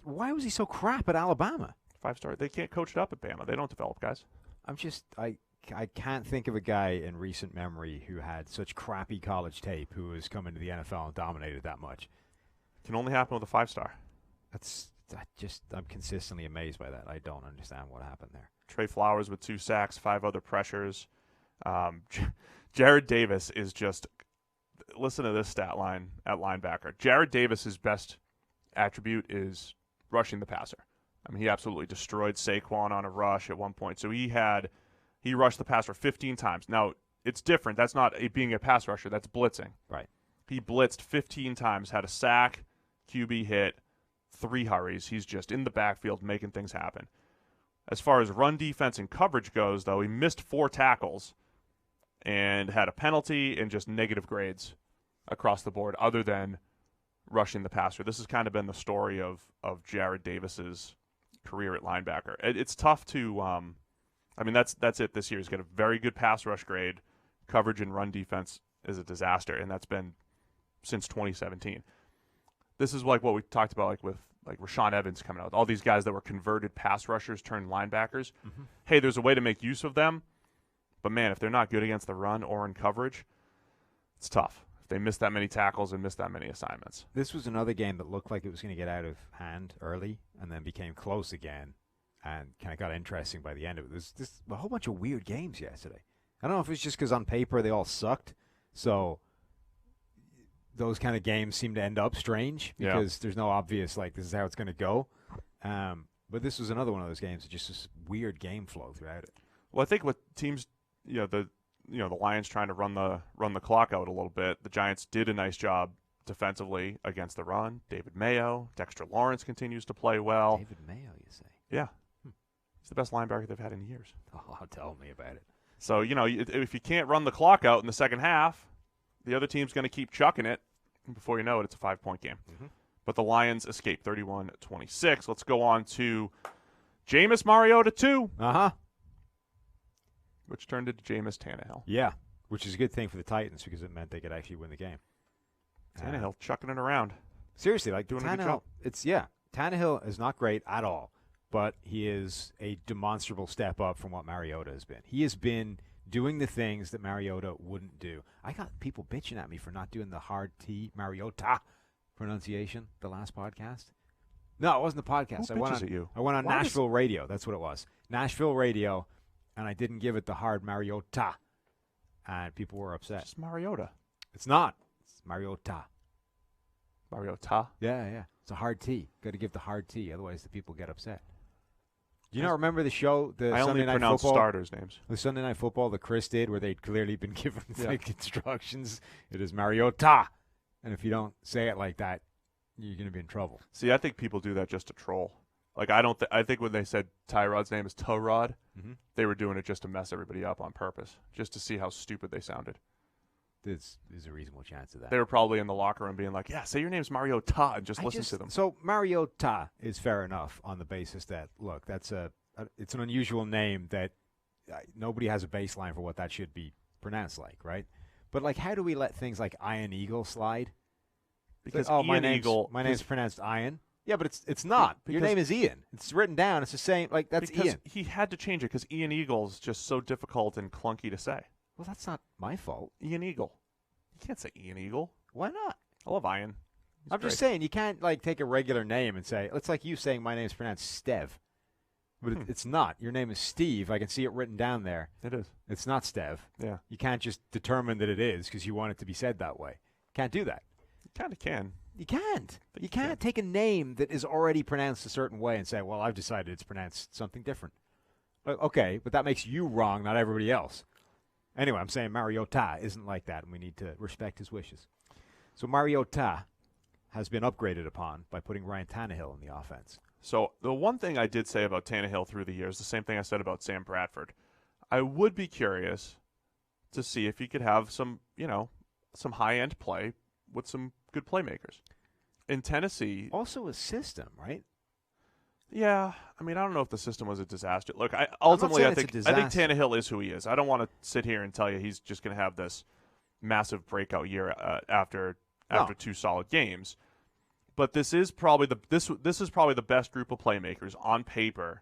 Why was he so crap at Alabama? 5-star. They can't coach it up at Bama. They don't develop guys. I can't think of a guy in recent memory who had such crappy college tape who has come into the NFL and dominated that much. Can only happen with a 5-star. I'm consistently amazed by that. I don't understand what happened there. Trey Flowers with 2 sacks, 5 other pressures. Jared Davis is just – listen to this stat line at linebacker. Jared Davis's best attribute is rushing the passer. I mean, he absolutely destroyed Saquon on a rush at one point. So he rushed the passer 15 times. Now, it's different. That's not being a pass rusher. That's blitzing. Right. He blitzed 15 times, had a sack, QB hit, 3 hurries. He's just in the backfield making things happen. As far as run defense and coverage goes, though, he missed 4 tackles and had a penalty and just negative grades across the board other than rushing the passer. This has kind of been the story of Jared Davis's career at linebacker. It's tough to that's it this year. He's got a very good pass rush grade. Coverage and run defense is a disaster, and that's been since 2017. This is like what we talked about with Rashaan Evans coming out. All these guys that were converted pass rushers turned linebackers. Mm-hmm. Hey, there's a way to make use of them, but man, if they're not good against the run or in coverage, it's tough. If they miss that many tackles and miss that many assignments. This was another game that looked like it was going to get out of hand early and then became close again and kind of got interesting by the end of it. There's a whole bunch of weird games yesterday. I don't know if it's just because on paper they all sucked, so those kind of games seem to end up strange because there's no obvious, this is how it's going to go. But this was another one of those games that just this weird game flow throughout it. Well, I think with teams, the Lions trying to run the clock out a little bit, the Giants did a nice job defensively against the run. David Mayo, Dexter Lawrence continues to play well. David Mayo, you say? Yeah. He's the best linebacker they've had in years. Oh, tell me about it. So, if you can't run the clock out in the second half, the other team's going to keep chucking it. And before you know it, it's a 5-point game. Mm-hmm. But the Lions escape 31-26. Let's go on to Jameis Mariota 2. Uh-huh. Which turned into Jameis Tannehill. Yeah, which is a good thing for the Titans because it meant they could actually win the game. Tannehill chucking it around. Seriously, doing Tannehill, a good job. Tannehill is not great at all, but he is a demonstrable step up from what Mariota has been. He has been doing the things that Mariota wouldn't do. I got people bitching at me for not doing the hard T Mariota pronunciation the last podcast. No, it wasn't the podcast. Who bitches at you? I went on Nashville Radio. That's what it was. Nashville Radio, and I didn't give it the hard Mariota, and people were upset. It's just Mariota. It's not. It's Mariota. Mariota? Yeah. It's a hard T. Got to give the hard T, otherwise the people get upset. Do you not remember the show, I only pronounce starters' names. The Sunday Night Football that Chris did, where they'd clearly been given instructions. It is Mariota, and if you don't say it like that, you're going to be in trouble. See, I think people do that just to troll. I think when they said Tyrod's name is Tyrod, they were doing it just to mess everybody up on purpose, just to see how stupid they sounded. There's a reasonable chance of that. They were probably in the locker room being like, say your name's Mariota and just listen to them. So Mariota is fair enough on the basis that, look, it's an unusual name that nobody has a baseline for what that should be pronounced like, right? But, how do we let things like Iron Eagle slide? Because my name's pronounced Ian. Yeah, but it's not. Your name is Ian. It's written down. It's the same. That's Ian. He had to change it because Ian Eagle's just so difficult and clunky to say. Well, that's not my fault. Ian Eagle. You can't say Ian Eagle. Why not? I love Ian. I'm just saying, you can't take a regular name and say, it's like you saying my name's pronounced Stev. But it's not. Your name is Steve. I can see it written down there. It is. It's not Stev. Yeah. You can't just determine that it is because you want it to be said that way. Can't do that. You kind of can. You can't. You can't take a name that is already pronounced a certain way and say, well, I've decided it's pronounced something different. Okay, but that makes you wrong, not everybody else. Anyway, I'm saying Mariota isn't like that, and we need to respect his wishes. So Mariota has been upgraded upon by putting Ryan Tannehill in the offense. So the one thing I did say about Tannehill through the years, the same thing I said about Sam Bradford, I would be curious to see if he could have some high-end play with some good playmakers. In Tennessee... Also a system, right? Yeah. I mean, I don't know if the system was a disaster. Look, I think Tannehill is who he is. I don't want to sit here and tell you he's just going to have this massive breakout year after 2 solid games. But this is probably the best group of playmakers on paper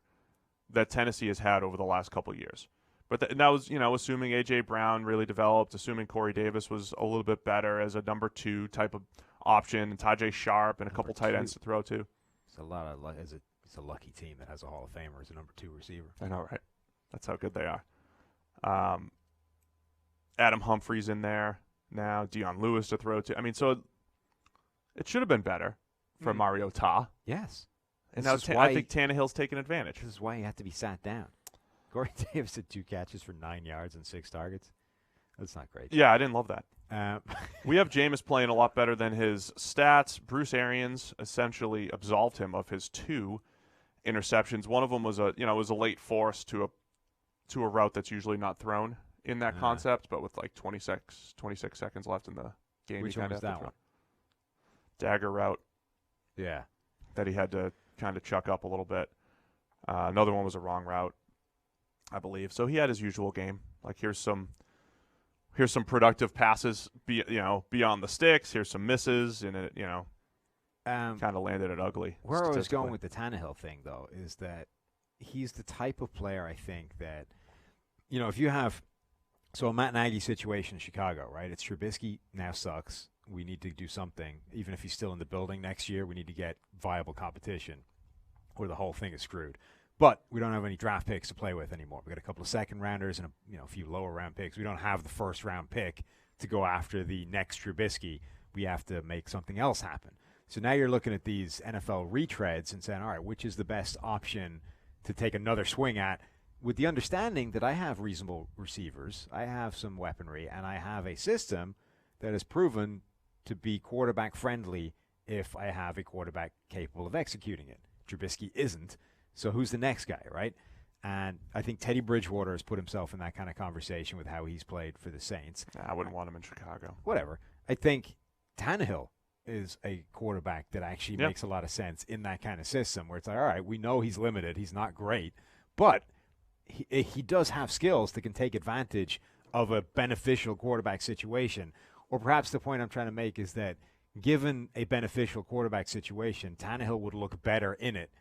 that Tennessee has had over the last couple of years. But that was, assuming A.J. Brown really developed, assuming Corey Davis was a little bit better as a number 2 type of option, and Tajay Sharp and a couple tight ends to throw to. It's a lot of it's a lucky team that has a Hall of Famer as a number 2 receiver. I know, right? That's how good they are. Adam Humphries in there now, Dion Lewis to throw to. I mean, so it should have been better for Mariota. Yes. And now I think Tannehill's taken advantage. This is why he had to be sat down. Corey Davis had 2 catches for 9 yards and 6 targets. That's not great. Yeah, I didn't love that. We have Jameis playing a lot better than his stats. Bruce Arians essentially absolved him of his 2 interceptions. One of them was a late force to a route that's usually not thrown in that concept, but with like 26 seconds left in the game. Which one was that one? Dagger route. Yeah. That he had to kind of chuck up a little bit. Another one was a wrong route, I believe. So he had his usual game. Like here's some productive passes, beyond the sticks. Here's some misses, and it, kind of landed it ugly. Where I was going with the Tannehill thing, though, is that he's the type of player I think that, if you have a Matt Nagy situation in Chicago, right? It's Trubisky now sucks. We need to do something. Even if he's still in the building next year, we need to get viable competition, or the whole thing is screwed. But we don't have any draft picks to play with anymore. We got a couple of second rounders and a few lower round picks. We don't have the first round pick to go after the next Trubisky. We have to make something else happen. So now you're looking at these NFL retreads and saying, all right, which is the best option to take another swing at, with the understanding that I have reasonable receivers, I have some weaponry, and I have a system that has proven to be quarterback friendly if I have a quarterback capable of executing it. Trubisky isn't. So who's the next guy, right? And I think Teddy Bridgewater has put himself in that kind of conversation with how he's played for the Saints. I wouldn't want him in Chicago. Whatever. I think Tannehill is a quarterback that actually makes a lot of sense in that kind of system where it's like, all right, we know he's limited. He's not great. But he does have skills that can take advantage of a beneficial quarterback situation. Or perhaps the point I'm trying to make is that given a beneficial quarterback situation, Tannehill would look better in it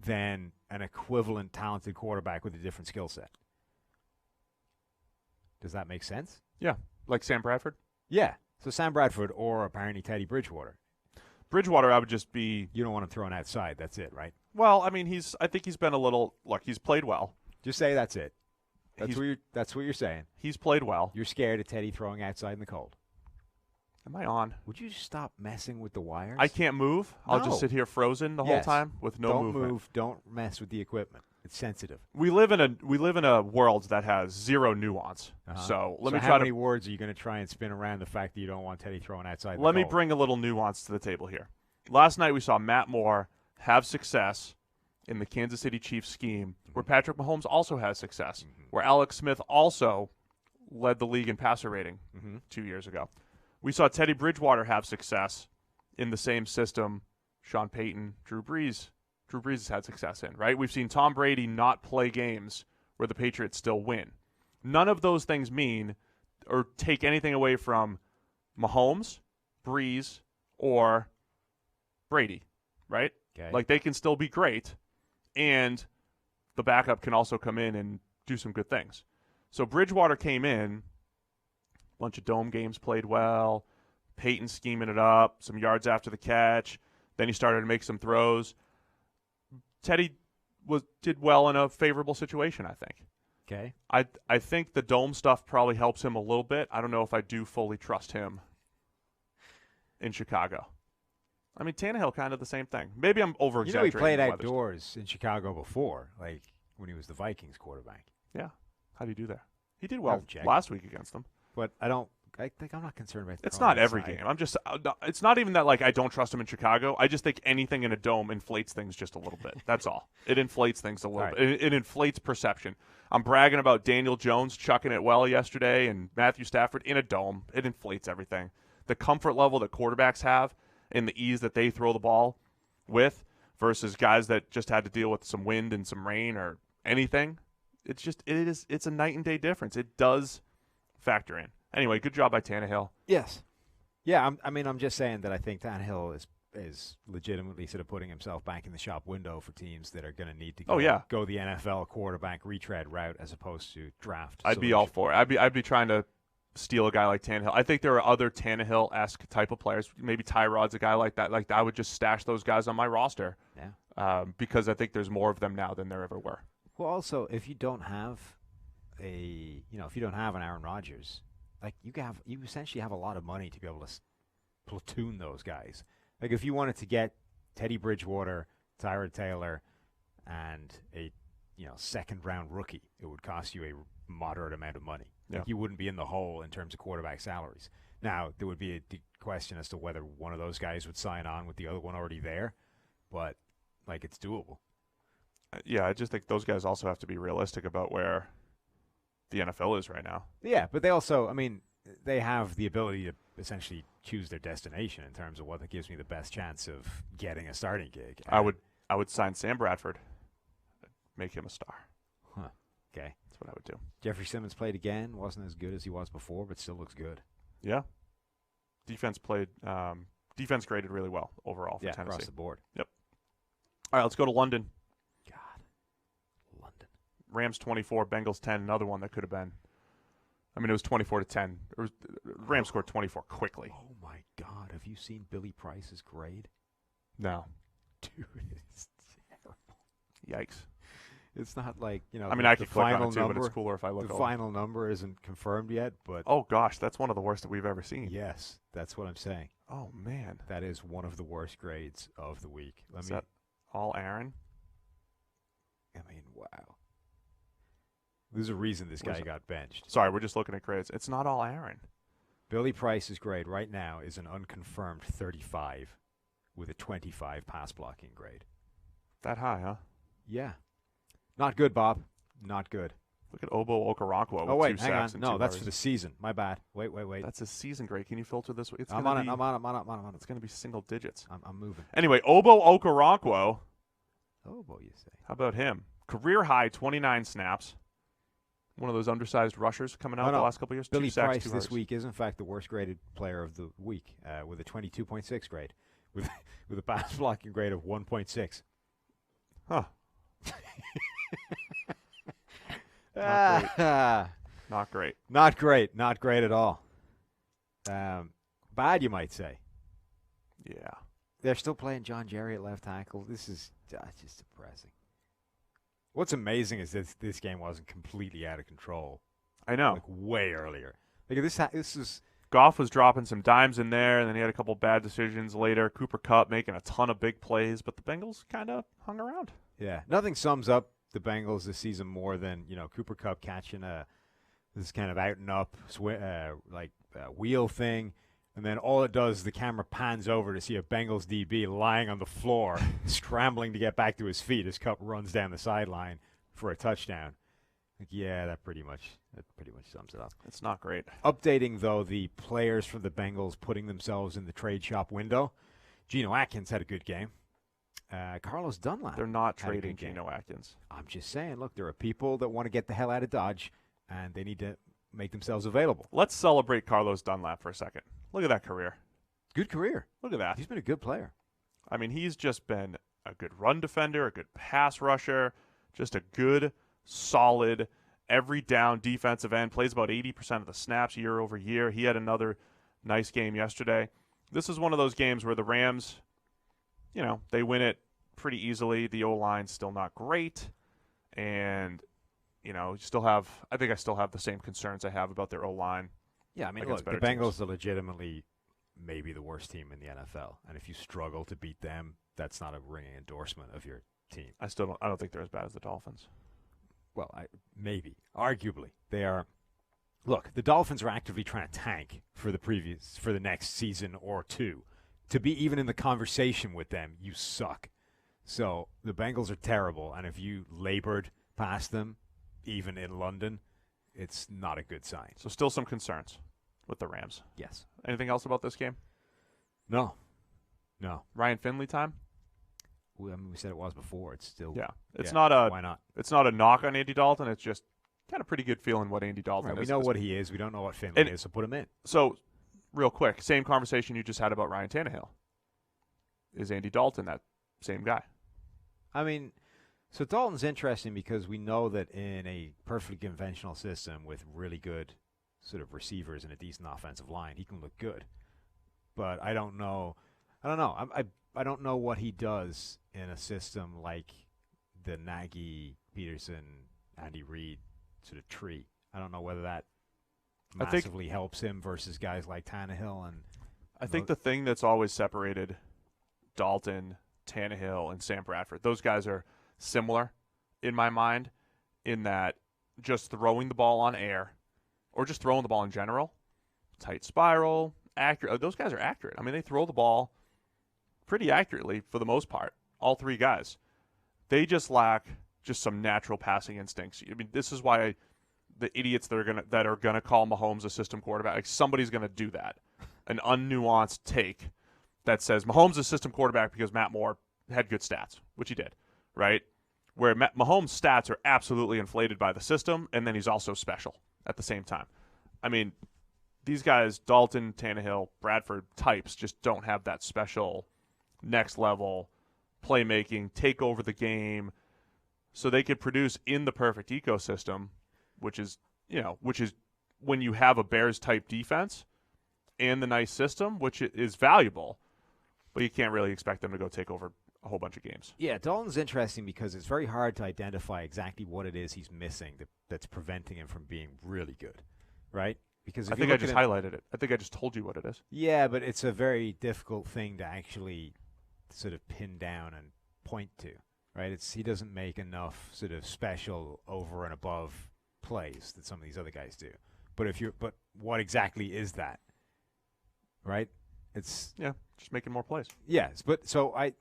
than an equivalent talented quarterback with a different skill set. Does that make sense? Yeah. Like Sam Bradford? Yeah. So Sam Bradford or apparently Teddy Bridgewater. Bridgewater, I would just be... You don't want him thrown outside. That's it, right? Well, I mean, I think he's been a little... Look, he's played well. Just say that's it. That's what you're saying. He's played well. You're scared of Teddy throwing outside in the cold. Am I on? Would you just stop messing with the wires? I can't move. No. I'll just sit here frozen the whole time with no movement. Don't move. Don't mess with the equipment. It's sensitive. We live in a world that has zero nuance. So how many words are you going to try and spin around the fact that you don't want Teddy throwing outside? Let me bring a little nuance to the table here. Last night we saw Matt Moore have success in the Kansas City Chiefs scheme, where Patrick Mahomes also has success, where Alex Smith also led the league in passer rating 2 years ago. We saw Teddy Bridgewater have success in the same system Sean Payton, Drew Brees has had success in, right? We've seen Tom Brady not play games where the Patriots still win. None of those things mean or take anything away from Mahomes, Brees, or Brady, right? Okay. Like, they can still be great, and the backup can also come in and do some good things. So Bridgewater came in Bunch of dome games played well. Peyton scheming it up, some yards after the catch. Then he started to make some throws. Teddy did well in a favorable situation, I think. Okay. I think the dome stuff probably helps him a little bit. I don't know if I do fully trust him in Chicago. I mean, Tannehill kind of the same thing. Maybe I'm over-exaggerating. He played the weather outdoors in Chicago before, like when he was the Vikings quarterback. Yeah. How do you do that? He did well Check. last week against them. But I think I'm not concerned about. It's not every game. I'm just. It's not even that like I don't trust him in Chicago. I just think anything in a dome inflates things just a little bit. That's all. It inflates things a little bit. It inflates perception. I'm bragging about Daniel Jones chucking it well yesterday and Matthew Stafford in a dome. It inflates everything. The comfort level that quarterbacks have and the ease that they throw the ball with versus guys that just had to deal with some wind and some rain or anything. It's a night and day difference. It does factor in. Anyway, good job by Tannehill. Yes. Yeah, I'm just saying that I think Tannehill is legitimately sort of putting himself back in the shop window for teams that are going to need to go the NFL quarterback retread route as opposed to draft. I'd be all for it. I'd be trying to steal a guy like Tannehill. I think there are other Tannehill-esque type of players. Maybe Tyrod's a guy like that. Like I would just stash those guys on my roster. Yeah. Because I think there's more of them now than there ever were. Well, also, if you don't have an Aaron Rodgers, like you essentially have a lot of money to be able to platoon those guys. Like if you wanted to get Teddy Bridgewater, Tyrod Taylor, and a second round rookie, it would cost you a moderate amount of money. Yeah. Like you wouldn't be in the hole in terms of quarterback salaries. Now there would be a question as to whether one of those guys would sign on with the other one already there, but like it's doable. Yeah, I just think those guys also have to be realistic about where the NFL is right now. Yeah, but they also, they have the ability to essentially choose their destination in terms of what gives me the best chance of getting a starting gig. I would sign Sam Bradford, make him a star. Huh. Okay. That's what I would do. Jeffrey Simmons played again. Wasn't as good as he was before, but still looks good. Yeah. Defense graded really well overall for Tennessee. Across the board. Yep. All right, let's go to London. London. Rams 24, Bengals 10. Another one that could have been. It was 24-10. Rams scored 24 quickly. Oh my God! Have you seen Billy Price's grade? No. Dude, it's terrible. Yikes. It's not like I could click on it too, but it's cooler if I look. The final number isn't confirmed yet, but oh gosh, that's one of the worst that we've ever seen. Yes, that's what I'm saying. Oh man, that is one of the worst grades of the week. Is that all Aaron? Wow. There's a reason this guy got benched. Sorry, we're just looking at grades. It's not all Aaron. Billy Price's grade right now is an unconfirmed 35 with a 25 pass blocking grade. That high, huh? Yeah. Not good, Bob. Not good. Look at Obo Okoronkwo. Oh, wait, with 2 hang sacks on. and No, 2 that's hurries. for the season. My bad. Wait. That's a season grade. Can you filter this? I'm on it. It's going to be single digits. I'm moving. Anyway, Obo Okoronkwo. Obo, you say? How about him? Career high 29 snaps. One of those undersized rushers coming out the last couple of years. Billy 2 sacks, Price 2 this hurries. week is, in fact, the worst graded player of the week with a 22.6 grade, with a pass blocking grade of 1.6. Huh. Not great. Not great. Not great at all. Bad, you might say. Yeah. They're still playing John Jerry at left tackle. This is just depressing. What's amazing is that this game wasn't completely out of control. I know. Like way earlier. Like this is. Goff was dropping some dimes in there, and then he had a couple bad decisions later. Cooper Kupp making a ton of big plays, but the Bengals kind of hung around. Yeah. Nothing sums up the Bengals this season more than, Cooper Kupp catching this kind of out and up wheel thing. And then all it does, the camera pans over to see a Bengals DB lying on the floor, scrambling to get back to his feet as Kupp runs down the sideline for a touchdown. Like, yeah, that pretty much sums it up. It's not great. Updating, though, the players for the Bengals putting themselves in the trade shop window. Geno Atkins had a good game. Carlos Dunlap. They're not trading Geno Atkins. I'm just saying, look, there are people that want to get the hell out of Dodge, and they need to make themselves available. Let's celebrate Carlos Dunlap for a second. Look at that career. Good career. Look at that. He's been a good player. He's just been a good run defender, a good pass rusher, just a good, solid every down defensive end, plays about 80% of the snaps year over year. He had another nice game yesterday. This is one of those games where the Rams, they win it pretty easily. The O-line's still not great. And, I still have the same concerns I have about their O-line. Yeah, I mean, look, the Bengals are legitimately maybe the worst team in the NFL. And if you struggle to beat them, that's not a ringing endorsement of your team. I don't think they're as bad as the Dolphins. Well, maybe. Arguably. They are. Look, the Dolphins are actively trying to tank for the next season or two. To be even in the conversation with them, you suck. So the Bengals are terrible, and if you labored past them, even in London, it's not a good sign. So still some concerns with the Rams. Yes. Anything else about this game? No. Ryan Finley time? We said it was before. It's still. Yeah. Why not? It's not a knock on Andy Dalton. It's just kind of pretty good feeling what Andy Dalton is. We know what he is. We don't know what Finley is, so put him in. So, real quick, same conversation you just had about Ryan Tannehill. Is Andy Dalton that same guy? I mean, so Dalton's interesting because we know that in a perfectly conventional system with really good sort of receivers and a decent offensive line, he can look good. But I don't know. I don't know what he does in a system like the Nagy, Peterson, Andy Reid sort of tree. I don't know whether that massively helps him versus guys like Tannehill. And I think the thing that's always separated Dalton, Tannehill, and Sam Bradford, those guys are similar in my mind in that just throwing the ball on air or just throwing the ball in general, tight spiral, accurate. Those guys are accurate. I mean, they throw the ball pretty accurately for the most part, all three guys. They just lack just some natural passing instincts. I mean, this is why the idiots that are gonna call Mahomes a system quarterback, like somebody's gonna do that, an unnuanced take that says Mahomes is a system quarterback because Matt Moore had good stats, which he did, right? Where Mahomes' stats are absolutely inflated by the system, and then he's also special at the same time. I mean, these guys, Dalton, Tannehill, Bradford types, just don't have that special next level playmaking, take over the game, so they could produce in the perfect ecosystem, which is when you have a Bears type defense and the nice system, which is valuable, but you can't really expect them to go take over a whole bunch of games. Yeah, Dalton's interesting because it's very hard to identify exactly what it is he's missing that's preventing him from being really good, right? Because I think I just highlighted it. I think I just told you what it is. Yeah, but it's a very difficult thing to actually sort of pin down and point to, right? He doesn't make enough sort of special over and above plays that some of these other guys do. But what exactly is that, right? It's just making more plays. Yes, but so I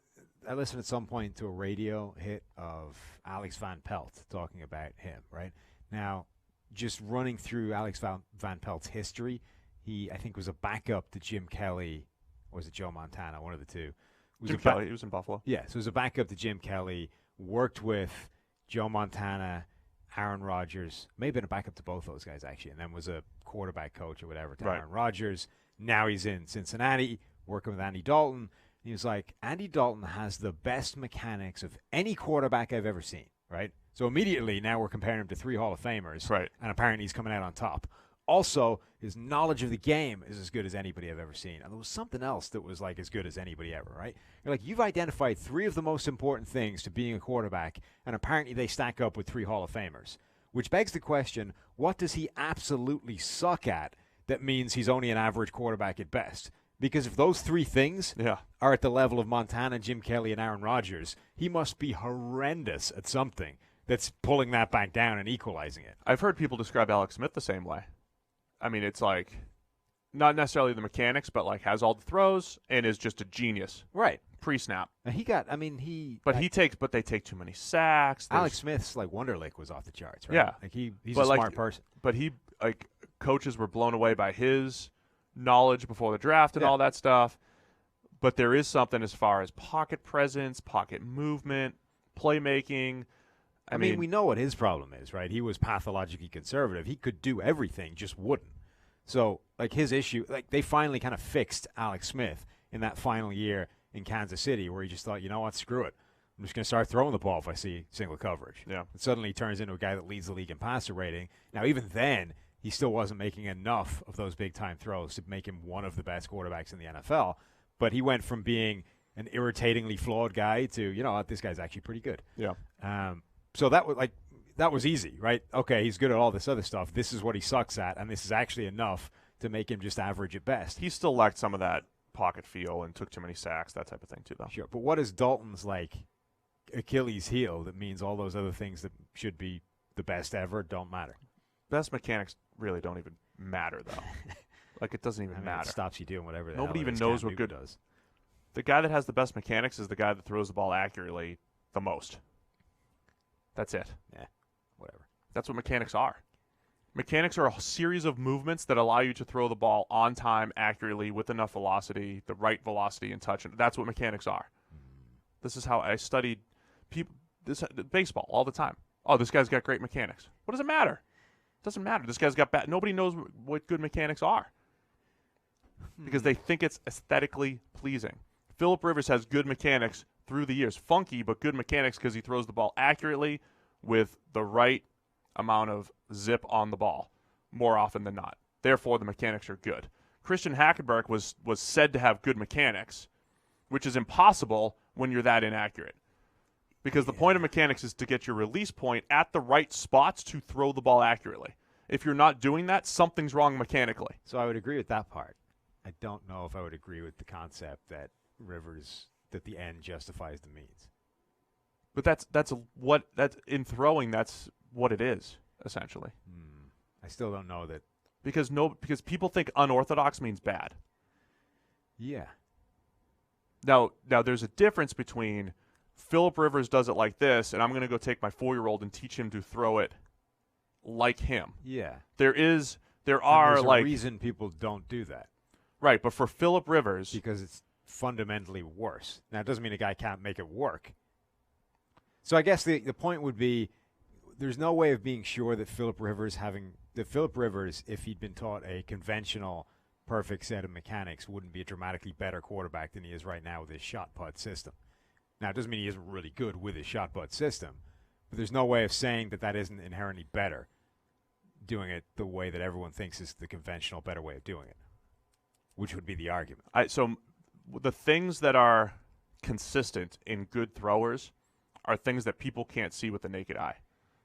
listened at some point to a radio hit of Alex Van Pelt talking about him, right? Now, just running through Alex Van Pelt's history, he, I think, was a backup to Jim Kelly, or was it Joe Montana, one of the two. Jim Kelly, he was in Buffalo. Yeah, so he was a backup to Jim Kelly, worked with Joe Montana, Aaron Rodgers, may have been a backup to both those guys, actually, and then was a quarterback coach or whatever to Aaron Rodgers. Now he's in Cincinnati, working with Andy Dalton. And he was like, Andy Dalton has the best mechanics of any quarterback I've ever seen, right? So immediately now we're comparing him to 3 Hall of Famers, right? And apparently he's coming out on top. Also, his knowledge of the game is as good as anybody I've ever seen. And there was something else that was like as good as anybody ever, right? You're like, you've identified 3 of the most important things to being a quarterback, and apparently they stack up with 3 Hall of Famers. Which begs the question, what does he absolutely suck at that means he's only an average quarterback at best? Because if those 3 things are at the level of Montana, Jim Kelly, and Aaron Rodgers, he must be horrendous at something that's pulling that back down and equalizing it. I've heard people describe Alex Smith the same way. I mean, it's like not necessarily the mechanics, but like has all the throws and is just a genius. Right. Pre-snap. And But they take too many sacks. Alex Smith's like Wonderlic was off the charts, right? Yeah. Like he's a smart person. But coaches were blown away by his knowledge before the draft and all that stuff. But there is something as far as pocket presence, pocket movement, playmaking. I mean, we know what his problem is, right? He was pathologically conservative. He could do everything, just wouldn't. So, like, his issue, like, they finally kind of fixed Alex Smith in that final year in Kansas City where he just thought, you know what, screw it. I'm just going to start throwing the ball if I see single coverage. Yeah. And suddenly he turns into a guy that leads the league in passer rating. Now, even then, he still wasn't making enough of those big-time throws to make him one of the best quarterbacks in the NFL. But he went from being an irritatingly flawed guy to, you know, this guy's actually pretty good. Yeah. So that was easy, right? Okay, he's good at all this other stuff. This is what he sucks at, and this is actually enough to make him just average at best. He still lacked some of that pocket feel and took too many sacks, that type of thing too, though. Sure, but what is Dalton's Achilles heel that means all those other things that should be the best ever don't matter? Best mechanics really don't even matter, though. It doesn't even matter. It stops you doing whatever the Nobody hell even it is knows Cam what Newton good does. The guy that has the best mechanics is the guy that throws the ball accurately the most. That's it. Yeah, whatever. That's what mechanics are. Mechanics are a series of movements that allow you to throw the ball on time, accurately, with enough velocity, the right velocity and touch. That's what mechanics are. This is how I studied baseball all the time. Oh, this guy's got great mechanics. What does it matter? It doesn't matter. This guy's got bad. Nobody knows what good mechanics are because they think it's aesthetically pleasing. Phillip Rivers has good mechanics through the years. Funky, but good mechanics because he throws the ball accurately with the right amount of zip on the ball more often than not. Therefore, the mechanics are good. Christian Hackenberg was said to have good mechanics, which is impossible when you're that inaccurate. Because the point of mechanics is to get your release point at the right spots to throw the ball accurately. If you're not doing that, something's wrong mechanically. So I would agree with that part. I don't know if I would agree with the concept that that the end justifies the means. But that's in throwing, that's what it is, essentially. I still don't know that. Because people think unorthodox means bad. Yeah. Now there's a difference between Phillip Rivers does it like this, and I'm going to go take my 4-year-old and teach him to throw it like him. Yeah. There there's a reason people don't do that. Right, but for Phillip Rivers, because it's fundamentally worse. Now, it doesn't mean a guy can't make it work. So I guess the point would be there's no way of being sure that Phillip Rivers, if he'd been taught a conventional perfect set of mechanics, wouldn't be a dramatically better quarterback than he is right now with his shot put system. Now, it doesn't mean he isn't really good with his shot put system, but there's no way of saying that isn't inherently better doing it the way that everyone thinks is the conventional better way of doing it, which would be the argument. So the things that are consistent in good throwers are things that people can't see with the naked eye.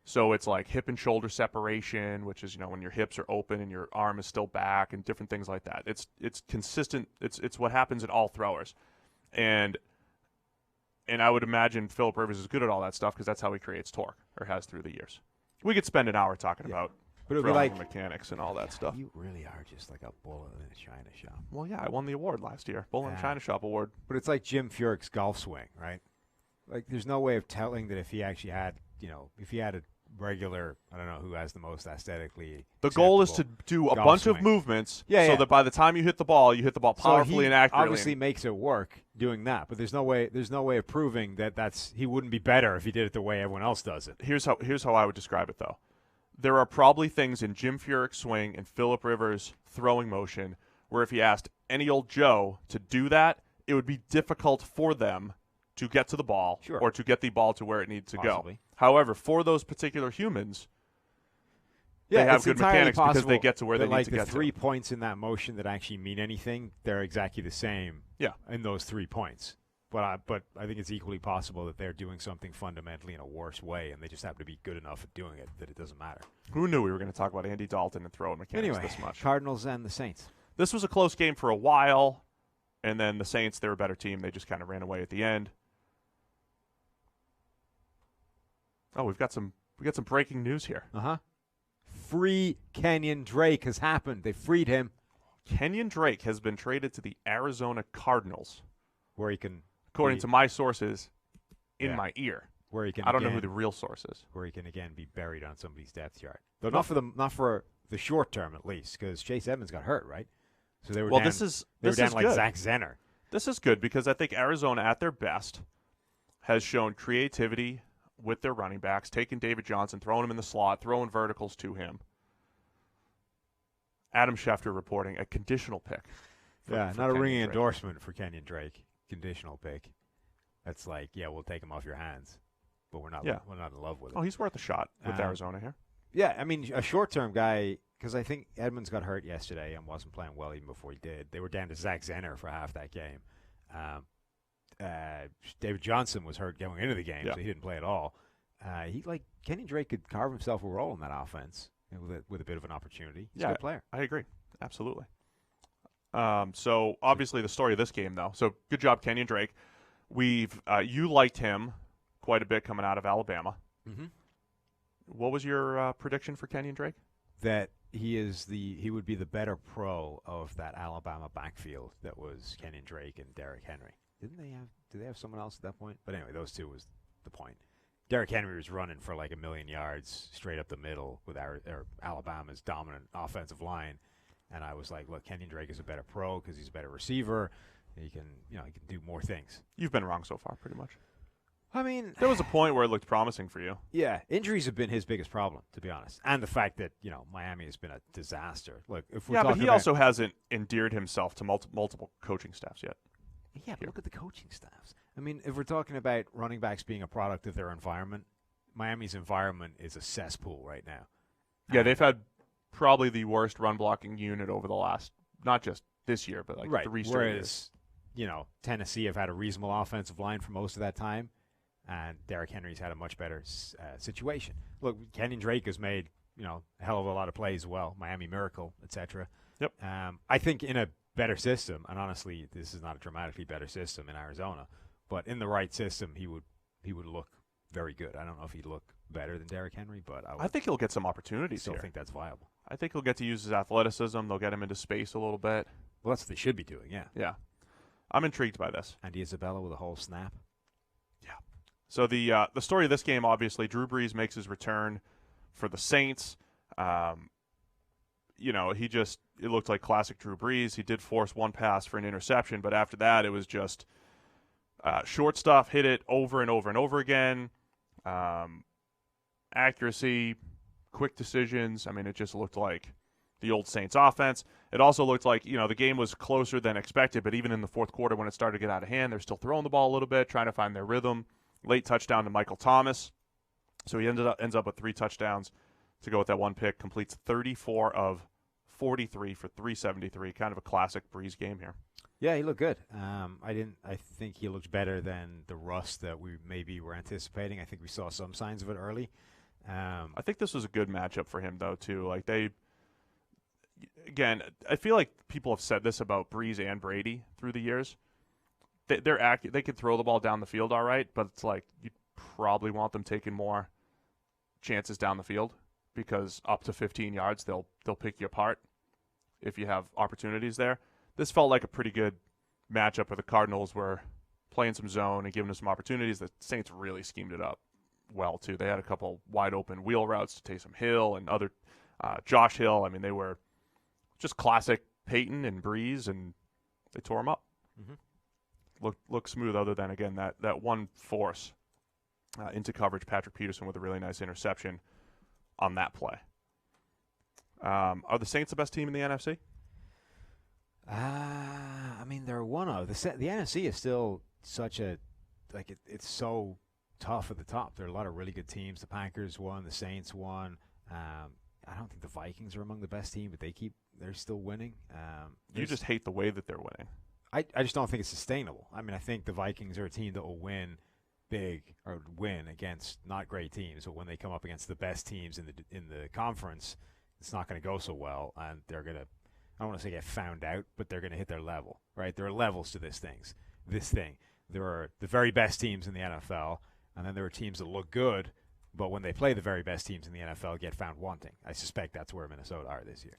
So it's like hip and shoulder separation, which is, when your hips are open and your arm is still back, and different things like that. It's consistent. It's what happens in all throwers. And I would imagine Phillip Rivers is good at all that stuff because that's how he creates torque, or has through the years. We could spend an hour talking about throwing mechanics and all that stuff. You really are just like a bull in a china shop. Well, yeah, I won the award last year, Bull in a China Shop award. But it's like Jim Furyk's golf swing, right? There's no way of telling that if he actually had, if he had a regular, I don't know who has the most aesthetically. The goal is to do a bunch of movements so that by the time you hit the ball powerfully and accurately. Obviously makes it work doing that, but there's no way of proving that he wouldn't be better if he did it the way everyone else does it. Here's how I would describe it, though. There are probably things in Jim Furyk's swing and Phillip Rivers' throwing motion where if you asked any old Joe to do that, it would be difficult for them to get to the ball or to get the ball to where it needs to go. However, for those particular humans, they have good mechanics because they get to where they need to get to. The 3 points in that motion that actually mean anything, they're exactly the same in those 3 points. But I think it's equally possible that they're doing something fundamentally in a worse way, and they just happen to be good enough at doing it that it doesn't matter. Who knew we were going to talk about Andy Dalton and throwing mechanics this much? Cardinals and the Saints. This was a close game for a while, and then the Saints, they're a better team. They just kind of ran away at the end. Oh, we got some breaking news here. Free Kenyan Drake has happened. They freed him. Kenyan Drake has been traded to the Arizona Cardinals, where he can, according to my sources, in my ear. Where he can. I don't know who the real source is. Where he can again be buried on somebody's depth chart. Though not for the short term at least, because Chase Edmonds got hurt, right? So they were down. This is like good. Zach Zenner. This is good because I think Arizona, at their best, has shown creativity with their running backs, taking David Johnson, throwing him in the slot, throwing verticals to him. Adam Schefter reporting a conditional pick. Not a ringing endorsement for Kenyan Drake. Conditional pick. It's like, yeah, we'll take him off your hands, but we're not in love with it. Oh, he's worth a shot with Arizona here. Yeah, I mean, a short-term guy, because I think Edmonds got hurt yesterday and wasn't playing well even before he did. They were down to Zach Zenner for half that game. David Johnson was hurt going into the game, so he didn't play at all. Kenyan Drake could carve himself a role in that offense with a bit of an opportunity. He's a good player. I agree. Absolutely. So obviously the story of this game, though. So good job, Kenyan Drake. You liked him quite a bit coming out of Alabama. Mm-hmm. What was your prediction for Kenyan Drake? That he would be the better pro of that Alabama backfield that was Kenyan Drake and Derrick Henry. Did they have someone else at that point? But anyway, those two was the point. Derrick Henry was running for like 1,000,000 yards straight up the middle with Alabama's dominant offensive line, and I was like, look, Kenyan Drake is a better pro because he's a better receiver. He can do more things. You've been wrong so far, pretty much. I mean, there was a point where it looked promising for you. Yeah, injuries have been his biggest problem, to be honest, and the fact that Miami has been a disaster. Look, if we're but he also hasn't endeared himself to multiple coaching staffs yet. Yeah, but look at the coaching staffs. I mean, if we're talking about running backs being a product of their environment, Miami's environment is a cesspool right now. Yeah, they've had probably the worst run blocking unit over the last, not just this year, but like 3 straight years. Whereas, Tennessee have had a reasonable offensive line for most of that time, and Derrick Henry's had a much better situation. Look, Kenyan Drake has made a hell of a lot of plays as well. Miami Miracle, etc. Yep. I think in a better system, and honestly, this is not a dramatically better system in Arizona, but in the right system, he would look very good. I don't know if he'd look better than Derrick Henry, but I think he'll get some opportunities still here. think that's viable. I think he'll get to use his athleticism. They'll get him into space a little bit. Well, that's what they should be doing, yeah. Yeah. I'm intrigued by this. Andy Isabella with a whole snap. Yeah. So the story of this game, obviously, Drew Brees makes his return for the Saints. It looked like classic Drew Brees. He did force one pass for an interception, but after that, it was just short stuff, hit it over and over and over again. Accuracy, quick decisions. I mean, it just looked like the old Saints offense. It also looked like, the game was closer than expected, but even in the fourth quarter when it started to get out of hand, they're still throwing the ball a little bit, trying to find their rhythm. Late touchdown to Michael Thomas. So he ends up with 3 touchdowns to go with that one pick, completes 34 of 43 for 373. Kind of a classic Brees game here. Yeah, he looked good. I think he looked better than the rust that we maybe were anticipating. I think we saw some signs of it early. I think this was a good matchup for him, though, too. Again, I feel like people have said this about Brees and Brady through the years. They can throw the ball down the field all right, but it's like you probably want them taking more chances down the field because up to 15 yards they'll pick you apart if you have opportunities there. This felt like a pretty good matchup where the Cardinals were playing some zone and giving us some opportunities. The Saints really schemed it up well, too. They had a couple wide-open wheel routes to Taysom Hill and other Josh Hill. I mean, they were just classic Peyton and Brees, and they tore them up. Mm-hmm. Looked smooth other than, again, that one force into coverage. Patrick Peterson with a really nice interception on that play. Are the Saints the best team in the NFC? I mean, they're one of. The NFC is still such a it's so tough at the top. There are a lot of really good teams. The Packers won. The Saints won. I don't think the Vikings are among the best teams, but they're still winning. You just hate the way that they're winning. I just don't think it's sustainable. I mean, I think the Vikings are a team that will win big or win against not great teams, but when they come up against the best teams in the conference, it's not going to go so well, and they're going to, I don't want to say get found out, but they're going to hit their level, right? There are levels to this thing. There are the very best teams in the NFL, and then there are teams that look good, but when they play the very best teams in the NFL, get found wanting. I suspect that's where Minnesota are this year.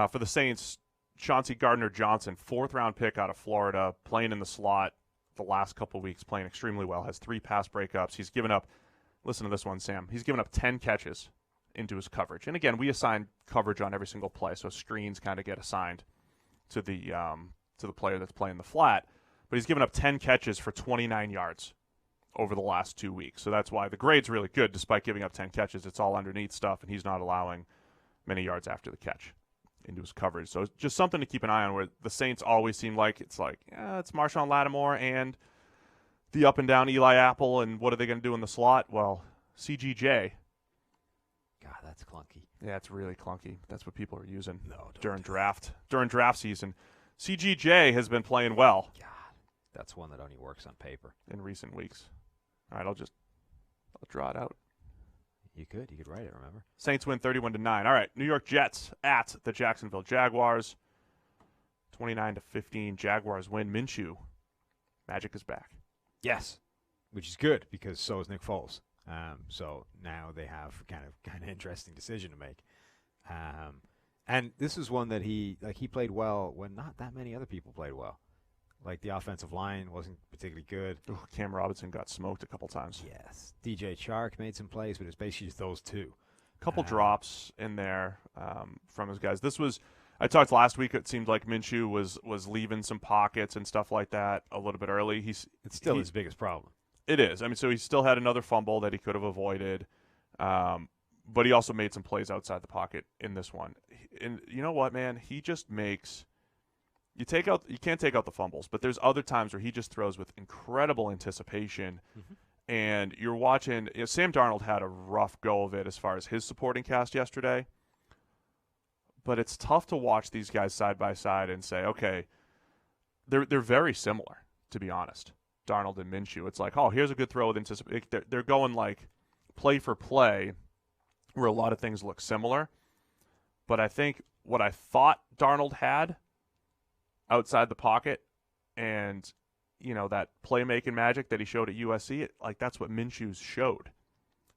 For the Saints, Chauncey Gardner-Johnson, 4th-round pick out of Florida, playing in the slot the last couple weeks, playing extremely well, has 3 pass breakups. He's given up, listen to this one, Sam, he's given up 10 catches into his coverage. And again, we assign coverage on every single play, so screens kind of get assigned to the player that's playing the flat. But he's given up 10 catches for 29 yards over the last 2 weeks. So that's why the grade's really good despite giving up 10 catches. It's all underneath stuff, and he's not allowing many yards after the catch into his coverage. So it's just something to keep an eye on, where the Saints always seem like it's Marshawn Lattimore and the up and down Eli Apple, and what are they going to do in the slot? Well, CGJ. God, that's clunky. Yeah, it's really clunky. That's what people are using during draft season. CGJ has been playing well. God, that's one that only works on paper in recent weeks. All right, I'll draw it out. You could write it. Remember, Saints win 31-9. All right, New York Jets at the Jacksonville Jaguars, 29-15. Jaguars win. Minshew, Magic is back. Yes, which is good because so is Nick Foles. So now they have kind of interesting decision to make. And this is one that he played well when not that many other people played well. Like the offensive line wasn't particularly good. Ooh, Cam Robinson got smoked a couple times. Yes, DJ Chark made some plays, but it's basically just those two. Couple drops in there from his guys. I talked last week. It seemed like Minshew was leaving some pockets and stuff like that a little bit early. It's still his biggest problem. It is. I mean, so he still had another fumble that he could have avoided, but he also made some plays outside the pocket in this one. And you know what, man? He just makes you can't take out the fumbles, but there's other times where he just throws with incredible anticipation. Mm-hmm. And you're watching. Sam Darnold had a rough go of it as far as his supporting cast yesterday. But it's tough to watch these guys side by side and say, okay, they're very similar, to be honest. Darnold and Minshew. It's like, oh, here's a good throw with anticipation. They're going like play for play, where a lot of things look similar. But I think what I thought Darnold had outside the pocket, and that playmaking magic that he showed at USC, that's what Minshew's showed